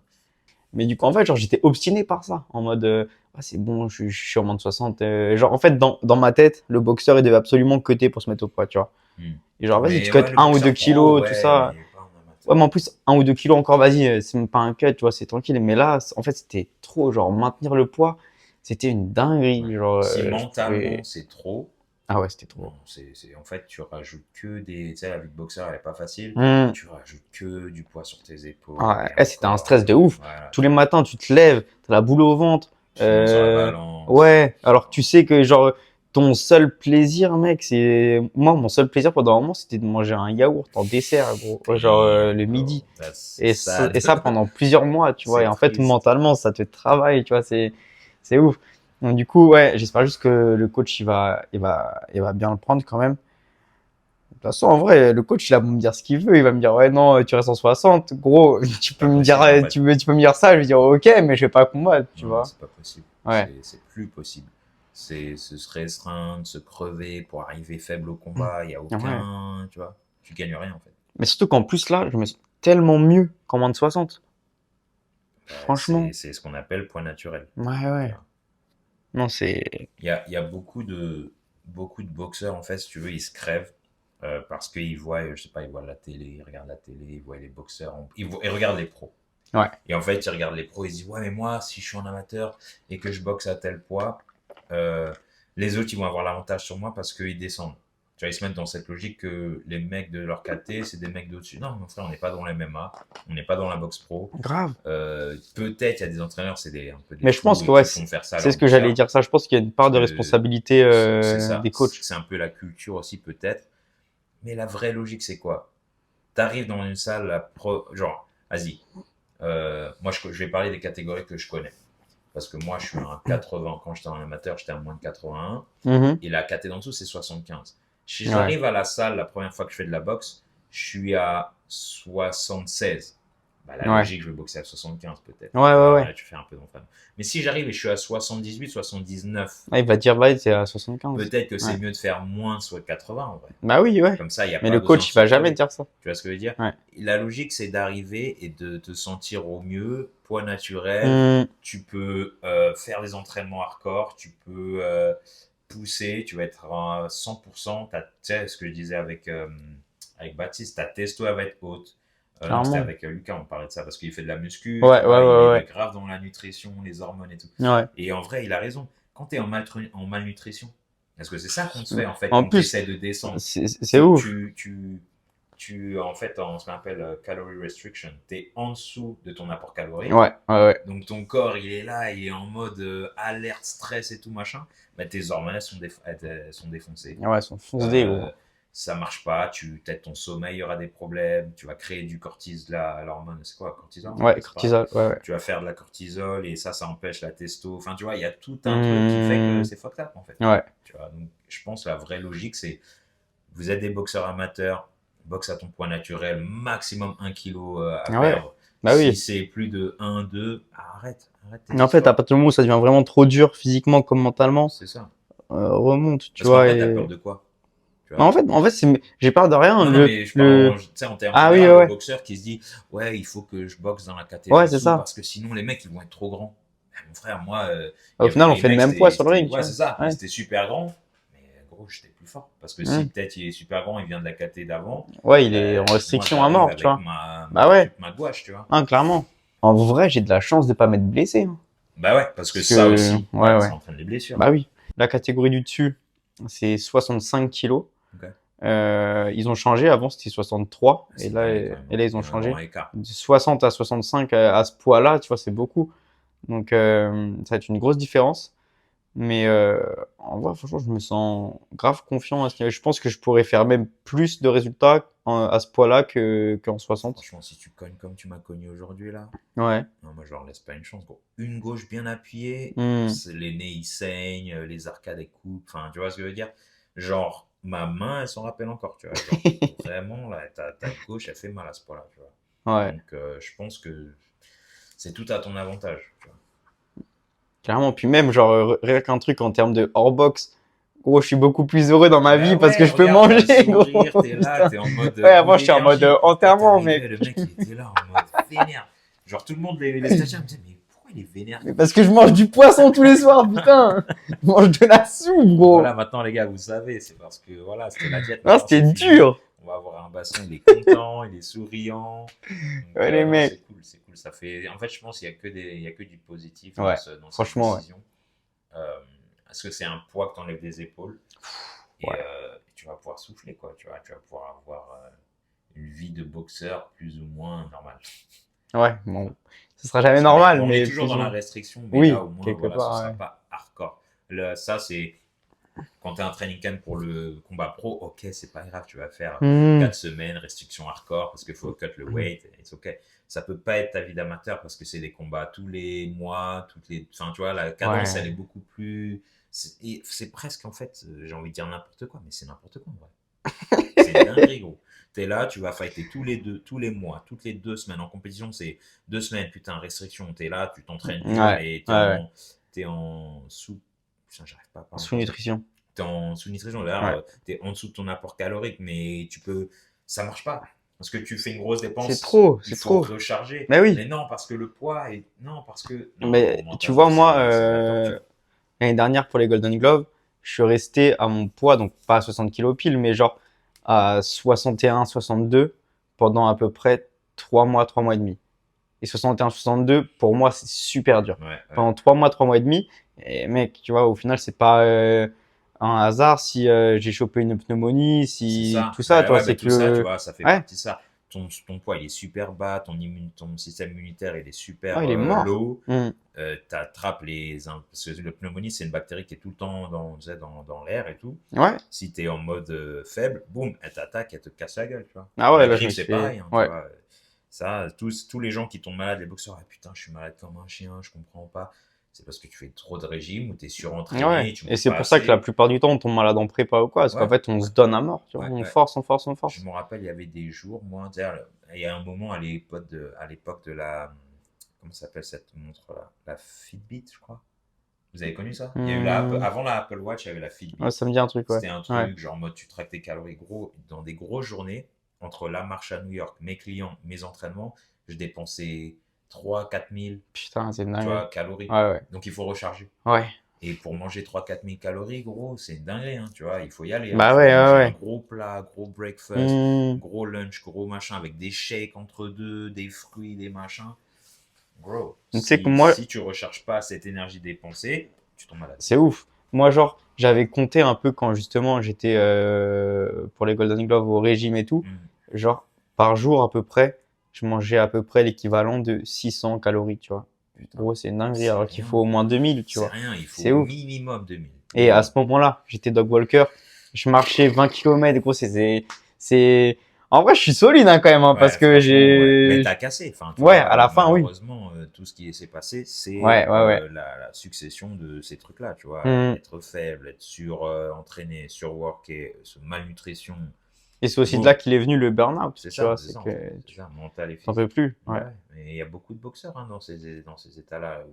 Mais du coup, en fait, genre, j'étais obstiné par ça. En mode, ah, c'est bon, je suis en moins de 60. Genre, en fait, dans ma tête, le boxeur, il devait absolument cutter pour se mettre au poids, tu vois. Hmm. Et genre, vas-y, tu Mais cut ouais, le 1 ou 2 boxeur pro, kilos, tout ouais, ça. mais pas en amateur. Ouais, mais en plus, 1 ou 2 kilos encore, vas-y, c'est même pas un cut, tu vois, c'est tranquille. Mais là, en fait, c'était trop, genre, maintenir le poids, c'était une dinguerie. Ouais. Genre, Si je pouvais. mentalement c'est trop, Ah ouais, c'était non, trop. en fait, tu rajoutes que des. Tu sais, la vie de boxeur, elle est pas facile. Hmm. Tu rajoutes que du poids sur tes épaules, Ah, et c'était un encore, stress de ouf. voilà, Tous les matins, tu te lèves, t'as la boule au ventre. tu finis sur la balance. Ouais, alors que tu sais que, genre, ton seul plaisir, mec, c'est. Moi, mon seul plaisir pendant un moment, c'était de manger un yaourt en dessert, gros. Ouais, genre, le Damn, midi. bro, that's Et sad. ça pendant plusieurs mois, tu vois. Et C'est en fait, triste. mentalement, ça te travaille, tu vois. C'est ouf. Donc, du coup, ouais, j'espère juste que le coach, il va bien le prendre quand même. De toute façon, en vrai, le coach, il a beau me dire ce qu'il veut. Il va me dire, ouais, non, tu restes en 60. Gros, tu peux Pas me dire, possible, en fait. tu peux me dire ça. Je vais dire, ok, mais je vais pas combattre, tu Non, vois. c'est pas possible. Ouais. C'est plus possible. C'est se restreindre, se crever pour arriver faible au combat. Il n'y a Ouais. aucun. Tu vois, tu gagnes rien, en fait. Mais surtout qu'en plus, là, je me sens tellement mieux qu'en moins de 60. Franchement. C'est ce qu'on appelle poids naturel. Ouais, ouais. Non, c'est. Il y a beaucoup de boxeurs, en fait, si tu veux, ils se crèvent parce qu'ils voient, je sais pas, ils voient la télé, ils regardent la télé, ils voient les boxeurs, ils regardent les pros. Ouais. Et en fait, ils regardent les pros, ils se disent, ouais, mais moi, si je suis en amateur et que je boxe à tel poids, euh, les autres, ils vont avoir l'avantage sur moi parce qu'ils descendent. Tu vois, ils se mettent dans cette logique que les mecs de leur KT, c'est des mecs d'au-dessus. Non, mon frère, on n'est pas dans les MMA, on n'est pas dans la boxe pro. Grave. Peut-être, il y a des entraîneurs, c'est un peu des Mais je fous pense que, et ouais, qui font faire ça à c'est leurs ce que j'allais boxeurs. dire ça. Je pense qu'il y a une part de Parce que responsabilité c'est ça, des coachs. c'est un peu la culture aussi peut-être. Mais la vraie logique, c'est quoi? T'arrives dans une salle, genre, vas-y, moi je vais parler des catégories que je connais. Parce que moi je suis un 80, quand j'étais en amateur, j'étais à moins de 81. Mhm. Et la caté d'en dessous, c'est 75. Si Ouais. j'arrive à la salle la première fois que je fais de la boxe, je suis à 76. Bah, la Ouais. logique, je vais boxer à 75 peut-être. Ouais, ouais, ouais. Là, tu fais un peu d'entraînement. Mais si j'arrive et je suis à 78, 79, Ah, il va dire, bah, c'est à 75. peut-être que c'est Ouais. mieux de faire moins soit 80 en vrai. Bah oui, ouais. Comme ça, il n'y a Mais pas le besoin coach, de il va se jamais crever. dire ça. Tu vois ce que je veux dire? Ouais. La logique, c'est d'arriver et de te sentir au mieux, poids naturel. Hmm. Tu peux faire des entraînements hardcore, tu peux pousser, tu vas être à 100%. Tu sais ce que je disais avec Baptiste, ta testo elle va être haute. Non, Clairement. c'était avec Lucas, on parlait de ça parce qu'il fait de la muscu, Ouais, tu vois, ouais, il ouais. est grave dans la nutrition, les hormones et tout. Ouais. Et en vrai, il a raison. Quand tu es en malnutrition, parce que c'est ça qu'on te fait en fait En quand tu plus, essaies de descendre. c'est ouf. En fait, en ce qu'on appelle calorie restriction, tu es en dessous de ton apport calorique. Ouais, ouais, ouais. Donc ton corps, il est là, il est en mode alerte, stress et tout machin. Bah, tes hormones, elles sont défoncées. Ouais, ils sont foncés, gros. Ça marche pas, peut-être ton sommeil aura des problèmes, tu vas créer du cortisol, l'hormone, c'est quoi, cortisol? Ouais, cortisol, ouais, ouais. Tu vas faire de la cortisol et ça empêche la testo. Enfin, tu vois, il y a tout un truc qui fait que c'est fucked up en fait. Ouais. Tu vois, donc je pense que la vraie logique, c'est vous êtes des boxeurs amateurs, boxe à ton poids naturel, maximum 1 kg à perdre. Bah oui. Si c'est plus de 1, 2, arrête. En fait, à partir du moment où ça devient vraiment trop dur physiquement comme mentalement, c'est ça. remonte, tu Parce vois. qu'en fait, t'as peur de quoi? En fait, j'ai peur de rien. Non, mais je parle en termes de boxeur qui se dit ouais, il faut que je boxe dans la catégorie c'est ça. parce que sinon les mecs ils vont être trop grands. Mon frère, moi. Au final, on fait le même poids sur le ring. Ouais, c'est ça. Ouais. C'était super grand. Mais gros, j'étais plus fort. Parce que si peut-être il est super grand, il vient de la caté d'avant. Ouais, il est en restriction moi, à mort, tu vois. Ma gouache, tu vois. Clairement. En vrai, j'ai de la chance de pas m'être blessé. Hein. Bah ouais, parce que ça aussi, ouais. ça entraîne les blessures. Bah oui. La catégorie du dessus, c'est 65 kilos. Okay. Ils ont changé. Avant, c'était 63. Et là, ils ont changé. De 60 à 65 à ce poids-là, tu vois, c'est beaucoup. Donc, ça va être une grosse différence. Mais en vrai, franchement, je me sens grave confiant à ce niveau. Je pense que je pourrais faire même plus de résultats à ce poids-là qu'en 60. Franchement, si tu cognes comme tu m'as cogné aujourd'hui là, Ouais. non, moi je leur laisse pas une chance, gros. Une gauche bien appuyée, Hmm. les nez ils saignent, les arcades elles coupent, enfin tu vois ce que je veux dire? Genre, ma main elle s'en rappelle encore, tu vois. Genre, vraiment là, ta gauche elle fait mal à ce point-là, tu vois. Ouais, Donc je pense que c'est tout à ton avantage, tu vois. carrément. Puis même, genre, rien qu'un truc en termes de hors-box, gros, je suis beaucoup plus heureux dans ma Bah vie parce que ouais, je peux regarde, t'as manger, le gros. sourire, t'es là, Putain. t'es en mode Ouais, avant, boule je suis en mode d'énergie. Et t'es enterrement, arrivé, mec. le mec il était là en mode vénère. Genre tout le monde, les stagiaires me disaient, mais pourquoi il est vénère? Mais parce que je mange du poisson tous les soirs, putain. Je mange de la soupe, gros. Voilà, maintenant les gars, vous savez, c'est parce que voilà, c'était la diète. Non, Maintenant, c'était c'est fini. dur. On va avoir un bassin, il est content, il est souriant. Donc, Ouais, les non, mecs. c'est cool. Ça fait... En fait, je pense qu'il y a il y a que du positif Ouais, dans cette franchement, ouais. décision. Parce que c'est un poids que t'enlèves des épaules. Et Ouais. tu vas pouvoir souffler, quoi. Tu vas pouvoir avoir une vie de boxeur plus ou moins normale. Ouais, bon. Ce sera jamais Parce normal, on mais est toujours plus dans ou la moins. restriction, mais Oui, là, au moins, quelque voilà, part, ce sera ouais. pas hardcore. Ça, c'est quand tu as un training camp pour le combat pro, ok, c'est pas grave, tu vas faire Hmm. 4 semaines, restriction hardcore, parce qu'il faut cut le weight, it's ok. Ça peut pas être ta vie d'amateur parce que c'est des combats tous les mois, enfin, tu vois, la cadence, Ouais. elle est beaucoup plus. C'est presque, en fait, j'ai envie de dire n'importe quoi, mais c'est n'importe quoi, en vrai. C'est dingue, gros. T'es là, tu vas fighter tous les mois, toutes les 2 semaines. En compétition, c'est 2 semaines, putain, restriction. T'es là, tu t'entraînes dur Ouais, et ouais. t'es en sous. Putain, j'arrive pas à parler. Sous-nutrition. T'es en sous-nutrition. D'ailleurs, Ouais. t'es en dessous de ton apport calorique, mais ça marche pas. Parce que tu fais une grosse dépense. C'est trop, Il c'est faut trop. recharger. Mais oui. Mais non, parce que le poids est. Non, parce que. Non, Mais gros, tu vois, mentalement, moi, c'est de la torture. l'année dernière pour les Golden Gloves, je suis resté à mon poids, donc pas à 60 kilos pile, mais genre à 61, 62 pendant à peu près 3 mois et demi. Et 61, 62, pour moi, c'est super dur. Ouais, Pendant 3 mois et demi, et mec, tu vois, au final, c'est pas un hasard si j'ai chopé une pneumonie, C'est si ça. tout ça, tu vois, Ouais, c'est tout ça, tu que. vois, ça fait Ouais, partie de ça. Ton poids, il est super bas, ton système immunitaire, il est super ouais, il est mort. low. Hmm. T'attrapes parce que le pneumonie, c'est une bactérie qui est tout le temps tu sais, dans l'air et tout. Ouais. Si t'es en mode faible, boum, elle t'attaque, elle te casse la gueule, tu vois. Ah ouais, La là, je grippe, me c'est suis pareil, fait. hein, Ouais. tu vois. Ça, tous les gens qui tombent malades, les boxeurs, ah putain, je suis malade comme un chien, je comprends pas. C'est parce que tu fais trop de régime ou t'es surentraîné, Ouais. tu Et manges c'est pas pour ça que assez. la plupart du temps, on tombe malade en prépa ou quoi, parce qu'en Ouais, fait, on ouais, se donne à mort, tu vois. ouais, On ouais. force, on force, on Je force. me rappelle, il y avait des jours, moi, il y a un moment à l'époque de la, comment ça s'appelle cette montre-là? La Fitbit, je crois. Vous avez connu ça? Il y a eu Hmm. avant la Apple Watch, il y avait la Fitbit. Ouais, ça me dit un truc, ouais. C'était un Ouais. truc, genre, en mode, tu traques tes calories gros, dans des grosses journées, entre la marche à New York, mes clients, mes entraînements, je dépensais 3-4 000, Putain, c'est tu dingue. vois, calories. Ouais, ouais. Donc, il faut recharger. Ouais. Et pour manger 3-4 000 calories, gros, c'est une dinguerie, hein, tu vois, il faut y aller. Hein. Bah Faut ouais, manger ouais, un ouais. gros plat, gros breakfast, Hmm. gros lunch, gros machin, avec des shakes entre deux, des fruits, des machins. Gros, Tu sais que moi, si tu recharges pas cette énergie dépensée, tu tombes malade. c'est ouf. Moi, genre, j'avais compté un peu quand justement j'étais pour les Golden Gloves au régime et tout. Genre, par jour à peu près, je mangeais à peu près l'équivalent de 600 calories, tu vois. Putain, Gros, c'est une dinguerie, c'est alors qu'il rien. faut au moins 2000, tu C'est vois. rien, il faut C'est ouf. minimum 2000. Et à ce moment-là, j'étais dog walker, je marchais 20 km, gros, c'est. En vrai, je suis solide hein, quand même, hein, Ouais, parce que franchement, ouais. Mais j'ai. t'as cassé. Enfin, tu Ouais, vois, à la fin, oui. malheureusement, tout ce qui s'est passé, c'est Ouais, ouais, ouais. la succession de ces trucs-là, tu vois. Hmm. Être faible, être sur-entraîné, surworké, malnutrition. Et c'est aussi de Boum. là qu'il est venu le burn-out, C'est tu ça, vois, c'est c'est ça, en que fait. C'est ça, mental et t'en peux physique. plus. Ouais. Ouais, mais il y a beaucoup de boxeurs hein, dans ces états-là où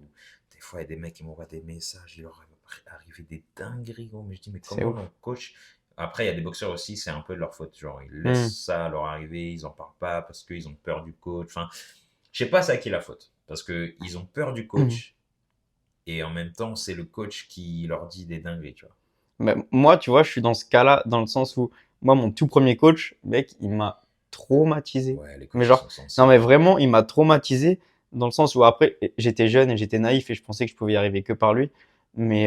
des fois il y a des mecs qui m'envoient des messages, il leur arrivé des dingueries, gros, mais je dis, mais C'est comment ouf. mon coach. Après, il y a des boxeurs aussi, c'est un peu de leur faute. Genre, ils Hmm. laissent ça leur arriver, ils en parlent pas parce qu'ils ont peur du coach. Enfin, je sais pas c'est à qui la faute. Parce qu'ils ont peur du coach et en même temps, c'est le coach qui leur dit des dingueries, tu vois. Mais moi, tu vois, je suis dans ce cas-là, dans le sens où, moi, mon tout premier coach, mec, il m'a traumatisé. Ouais, les coachs Mais ils genre, sont non, sensibles. mais vraiment, il m'a traumatisé dans le sens où après, j'étais jeune et j'étais naïf et je pensais que je pouvais y arriver que par lui. Mais,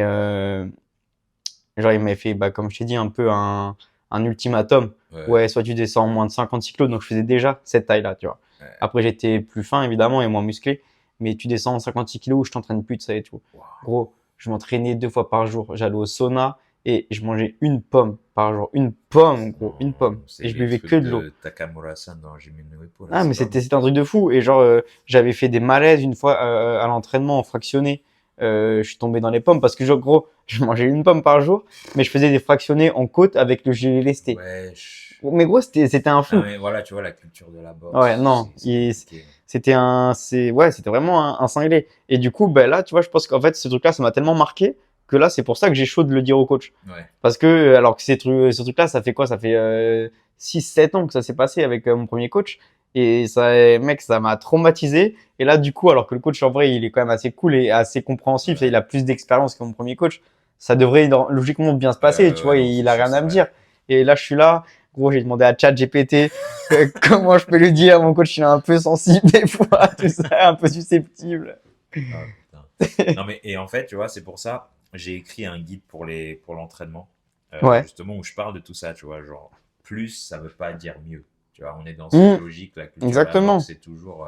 genre, il m'avait fait, bah, comme je t'ai dit, un peu un ultimatum. Ouais, Ouais, soit tu descends en moins de 56 kilos, donc je faisais déjà cette taille-là, tu vois. ouais. Après, j'étais plus fin, évidemment, et moins musclé, mais tu descends en 56 kilos où je t'entraîne plus de ça et tout. Wow. Gros, je m'entraînais 2 fois par jour. J'allais au sauna et je mangeais une pomme par jour. Une pomme, gros, une pomme. C'est Et je les buvais trucs que de l'eau. Takamura-san dans Jimmy no Ippo, là, Ah, mais c'est pas c'était un truc de fou. Et genre, j'avais fait des malaises une fois à l'entraînement en fractionné. Je suis tombé dans les pommes parce que, genre, gros, je mangeais une pomme par jour, mais je faisais des fractionnés en côte avec le gelé lesté. bon. Ouais, Mais gros, c'était un fou. Ah, mais voilà, tu vois, la culture de la boxe. Ouais, non, compliqué. c'était vraiment un cinglé. Et du coup, ben là, tu vois, je pense qu'en fait, ce truc-là, ça m'a tellement marqué que là, c'est pour ça que j'ai chaud de le dire au coach. Ouais. Parce que, alors que ce truc-là, ça fait quoi? Ça fait 6-7 ans que ça s'est passé avec mon premier coach. Et ça, mec, ça m'a traumatisé. Et là, du coup, alors que le coach, en vrai, il est quand même assez cool et assez compréhensif, et il a plus d'expérience que mon premier coach, ça devrait logiquement bien se passer, tu vois, non, il c'est a sûr, rien à c'est me vrai. dire. Et là, je suis là, gros, j'ai demandé à ChatGPT comment je peux lui dire, mon coach, il est un peu sensible des fois, tout ça, un peu susceptible. Ah, putain. Non, mais, et en fait, tu vois, c'est pour ça, j'ai écrit un guide pour l'entraînement, Ouais. justement, où je parle de tout ça, tu vois, genre, plus, ça veut pas dire mieux. Tu vois, on est dans cette logique, la culture Exactement. de la boxe, c'est toujours,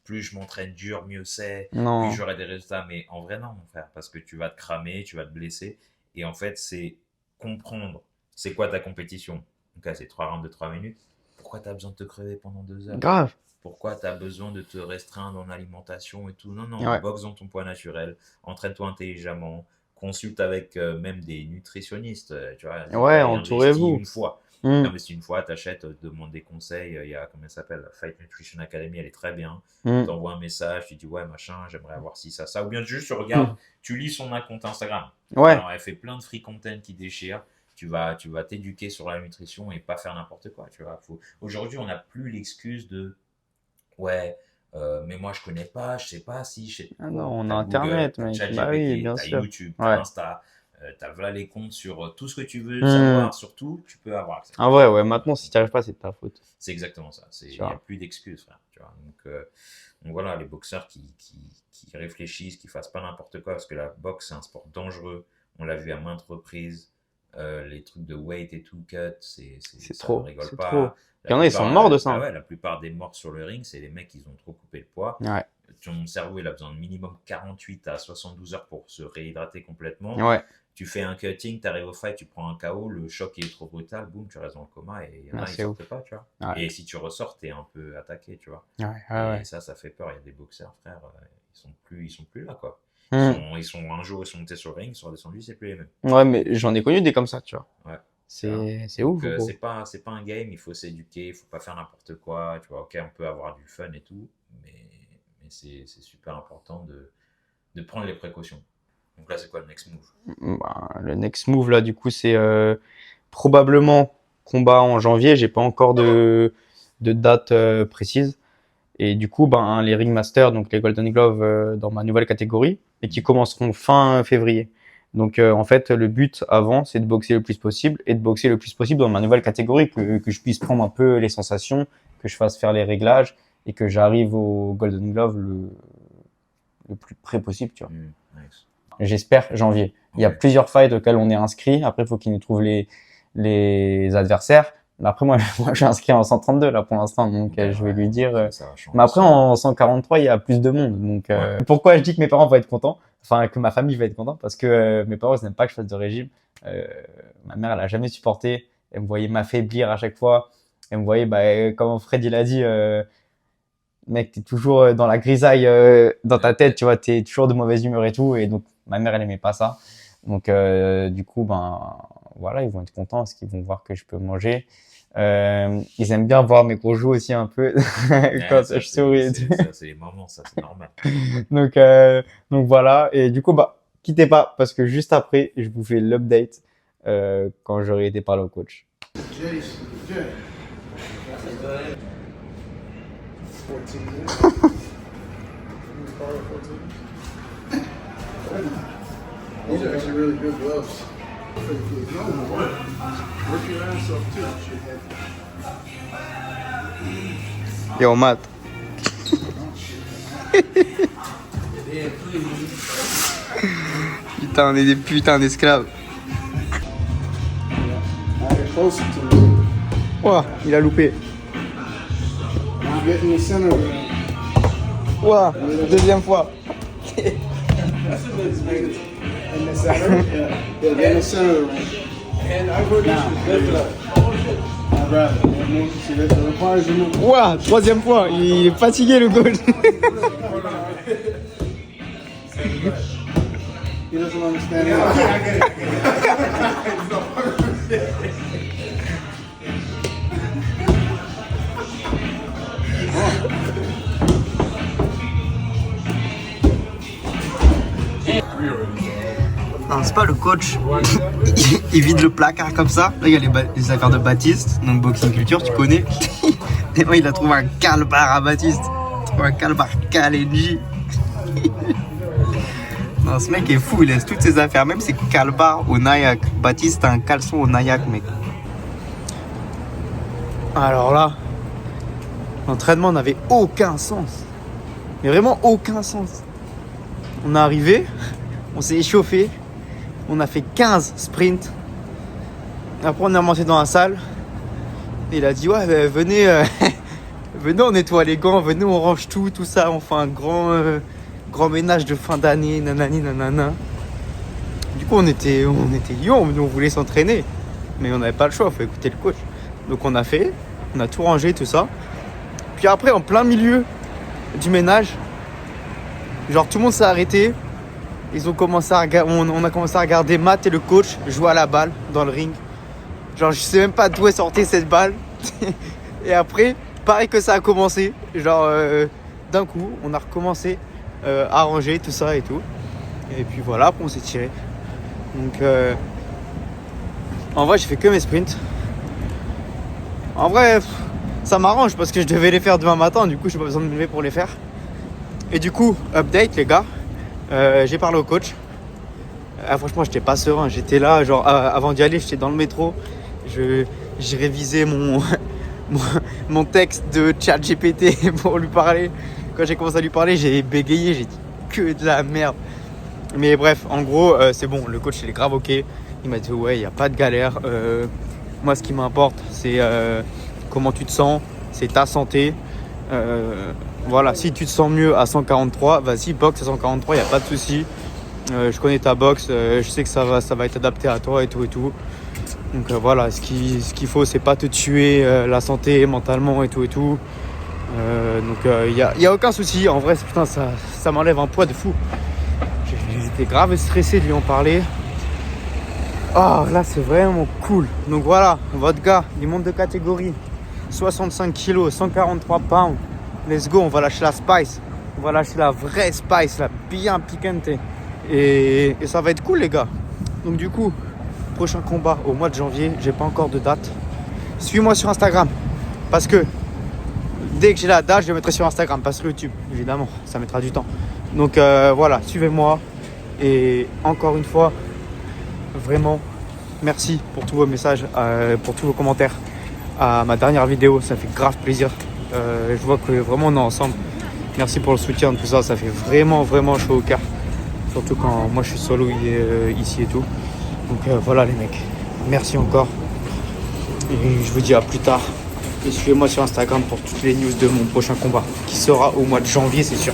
plus je m'entraîne dur, mieux c'est, Non. plus j'aurai des résultats. Mais en vrai, non, mon frère, parce que tu vas te cramer, tu vas te blesser. Et en fait, c'est comprendre c'est quoi ta compétition. Donc là, c'est 3 rounds de 3 minutes. Pourquoi tu as besoin de te crever pendant 2 heures? Grave. Pourquoi tu as besoin de te restreindre en alimentation et tout? Non, non, Ouais. boxe dans ton poids naturel, entraîne-toi intelligemment, consulte avec même des nutritionnistes. Tu vois, Ouais, investi entourez-vous. une fois. Mm. Investis une fois, t'achètes, demande des conseils. Il y a, comment elle s'appelle, Fight Nutrition Academy, elle est très bien. Mm. T'envoies un message, tu dis ouais, machin, j'aimerais avoir ci, ça. Ou bien juste tu regardes, tu lis son compte Instagram. Ouais. Alors, elle fait plein de free content qui déchirent. Tu vas t'éduquer sur la nutrition et pas faire n'importe quoi. Tu vois, aujourd'hui, on n'a plus l'excuse de ouais, mais moi je connais pas, je sais pas si. Ah non, on T'as a Internet, Google, mec. t'as Bah oui, ChatGPT, bien t'as sûr. YouTube, Ouais. t'as Insta. T'as voilà les comptes sur tout ce que tu veux savoir, sur tout, tu peux avoir accès. Ah ouais, maintenant, si tu arrives pas, c'est de ta faute. C'est exactement ça. Il n'y Tu vois. a plus d'excuses, frère. Tu vois. Donc voilà, les boxeurs qui réfléchissent, qui fassent pas n'importe quoi, parce que la boxe, c'est un sport dangereux. On l'a vu à maintes reprises. Les trucs de weight et tout, cut, ça trop, on rigole c'est pas. trop. Il y en a, ils sont morts de ça. Ah ouais, la plupart des morts sur le ring, c'est les mecs qui ont trop coupé le poids. Ouais. Ton cerveau, il a besoin de minimum 48 à 72 heures pour se réhydrater complètement. Ouais. Tu fais un cutting, tu arrives au fight, tu prends un KO, le choc est trop brutal, boum, tu restes dans le coma et il y en a, ils sortent pas, tu vois. Ouais. Et si tu ressors, t'es un peu attaqué, tu vois. Ouais. Et ça fait peur. Il y a des boxeurs, frère, ils sont plus là, quoi. Mm. Un jour, ils sont montés sur le ring, ils sont redescendus, c'est plus les mêmes. Ouais, mais j'en ai connu des comme ça, tu vois. Ouais. C'est ouf. Donc, gros. c'est pas un game, il faut s'éduquer, il faut pas faire n'importe quoi, tu vois. Ok, on peut avoir du fun et tout, mais c'est super important de prendre les précautions. Donc là, c'est quoi le next move? Bah, le next move, là, du coup, c'est probablement combat en janvier. J'ai pas encore de date précise. Et du coup, ben, les Ringmasters, donc les Golden Gloves dans ma nouvelle catégorie, et qui commenceront fin février. Donc, en fait, le but avant, c'est de boxer le plus possible et de boxer le plus possible dans ma nouvelle catégorie, que je puisse prendre un peu les sensations, que je fasse faire les réglages et que j'arrive au Golden Glove le plus près possible, tu vois. Nice. J'espère janvier. Il y a plusieurs fights auxquels on est inscrit. Après, il faut qu'ils nous trouvent les adversaires. Mais après, moi, je suis inscrit en 132 là pour l'instant, donc je vais lui dire. Ça va changer. Mais après, en 143, il y a plus de monde. Donc, pourquoi je dis que mes parents vont être contents? Enfin, que ma famille va être contente, parce que mes parents, ils n'aiment pas que je fasse de régime. Ma mère, elle a jamais supporté. Elle me voyait m'affaiblir à chaque fois. Elle me voyait, comme Fred il a dit, mec, t'es toujours dans la grisaille dans ta tête, tu vois, t'es toujours de mauvaise humeur et tout. Et donc, ma mère, elle aimait pas ça. Donc, du coup, voilà, ils vont être contents parce qu'ils vont voir que je peux manger. Ils aiment bien voir mes gros joues aussi un peu quand je souris et tout. Ça, c'est les moments, ça, c'est normal. donc voilà. Et du coup, quittez pas parce que juste après, je vous fais l'update quand j'aurai été parler au coach. These are actually really good gloves. Work your ass off too. Yo, Matt. Putain, on est des putains d'esclaves. Closer to me. Ouah, il a loupé. Now get in the center of it. Ouah, deuxième fois. That's a good In the center? Yeah, in the center of the ring. And I heard you should lift it up. I'd rather. See, that requires you to move. Ouah, troisième point, il est fatigué le coach. He doesn't understand that. Non, c'est pas le coach. Il vide le placard comme ça. Là, il y a les affaires de Baptiste, donc Boxing Culture, tu connais. Et moi, il a trouvé un calbar à Baptiste. Un calbar Kalenji. Non, ce mec est fou, il laisse toutes ses affaires, même ses calbars au Nayak. Baptiste a un caleçon au Nayak, mec. Alors là, l'entraînement n'avait aucun sens. Mais vraiment aucun sens. On est arrivé, on s'est échauffé, on a fait 15 sprints. Après, on est remonté dans la salle. Et il a dit, ouais, venez, venez, on nettoie les gants, venez, on range tout ça, on fait un grand ménage de fin d'année, nanani, nanana. Du coup, on était lions, nous, on voulait s'entraîner. Mais on n'avait pas le choix, il faut écouter le coach. Donc, on a tout rangé, tout ça. Puis après, en plein milieu du ménage, genre tout le monde s'est arrêté. On a commencé à regarder Matt et le coach jouer à la balle dans le ring. Genre je sais même pas d'où est sortie cette balle. Et après, pareil que ça a commencé. Genre d'un coup, on a recommencé à ranger tout ça et tout. Et puis voilà, après on s'est tiré. Donc en vrai, j'ai fait que mes sprints. En vrai, ça m'arrange parce que je devais les faire demain matin. Du coup, j'ai pas besoin de me lever pour les faire. Et du coup, update les gars, j'ai parlé au coach. Franchement, j'étais pas serein. J'étais là, genre avant d'y aller, j'étais dans le métro. J'ai révisé mon texte de ChatGPT pour lui parler. Quand j'ai commencé à lui parler, j'ai bégayé, j'ai dit que de la merde. Mais bref, en gros, c'est bon. Le coach, il est grave ok. Il m'a dit ouais, il n'y a pas de galère. Moi, ce qui m'importe, c'est comment tu te sens, c'est ta santé. Voilà, si tu te sens mieux à 143, vas-y, boxe à 143, il n'y a pas de souci. Je connais ta boxe, je sais que ça va être adapté à toi et tout. Donc voilà, ce qu'il faut, c'est pas te tuer la santé mentalement et tout. Donc il y a aucun souci. En vrai, putain, ça m'enlève un poids de fou. J'étais grave stressé de lui en parler. Oh, là, c'est vraiment cool. Donc voilà, votre gars, il monte de catégorie. 65 kg, 143 pounds. Let's go, on va lâcher la spice. On va lâcher la vraie spice, là, bien piquante. Et ça va être cool, les gars. Donc du coup, prochain combat au mois de janvier. J'ai pas encore de date. Suis-moi sur Instagram. Parce que dès que j'ai la date, je le mettrai sur Instagram. Pas sur YouTube, évidemment. Ça mettra du temps. Donc voilà, suivez-moi. Et encore une fois, vraiment, merci pour tous vos messages, pour tous vos commentaires à ma dernière vidéo. Ça fait grave plaisir. Je vois que vraiment on est ensemble. Merci pour le soutien, tout ça. Ça fait vraiment chaud au cœur. Surtout quand moi je suis solo ici et tout. Donc voilà les mecs. Merci encore. Et je vous dis à plus tard. Et suivez-moi sur Instagram pour toutes les news de mon prochain combat. Qui sera au mois de janvier, c'est sûr.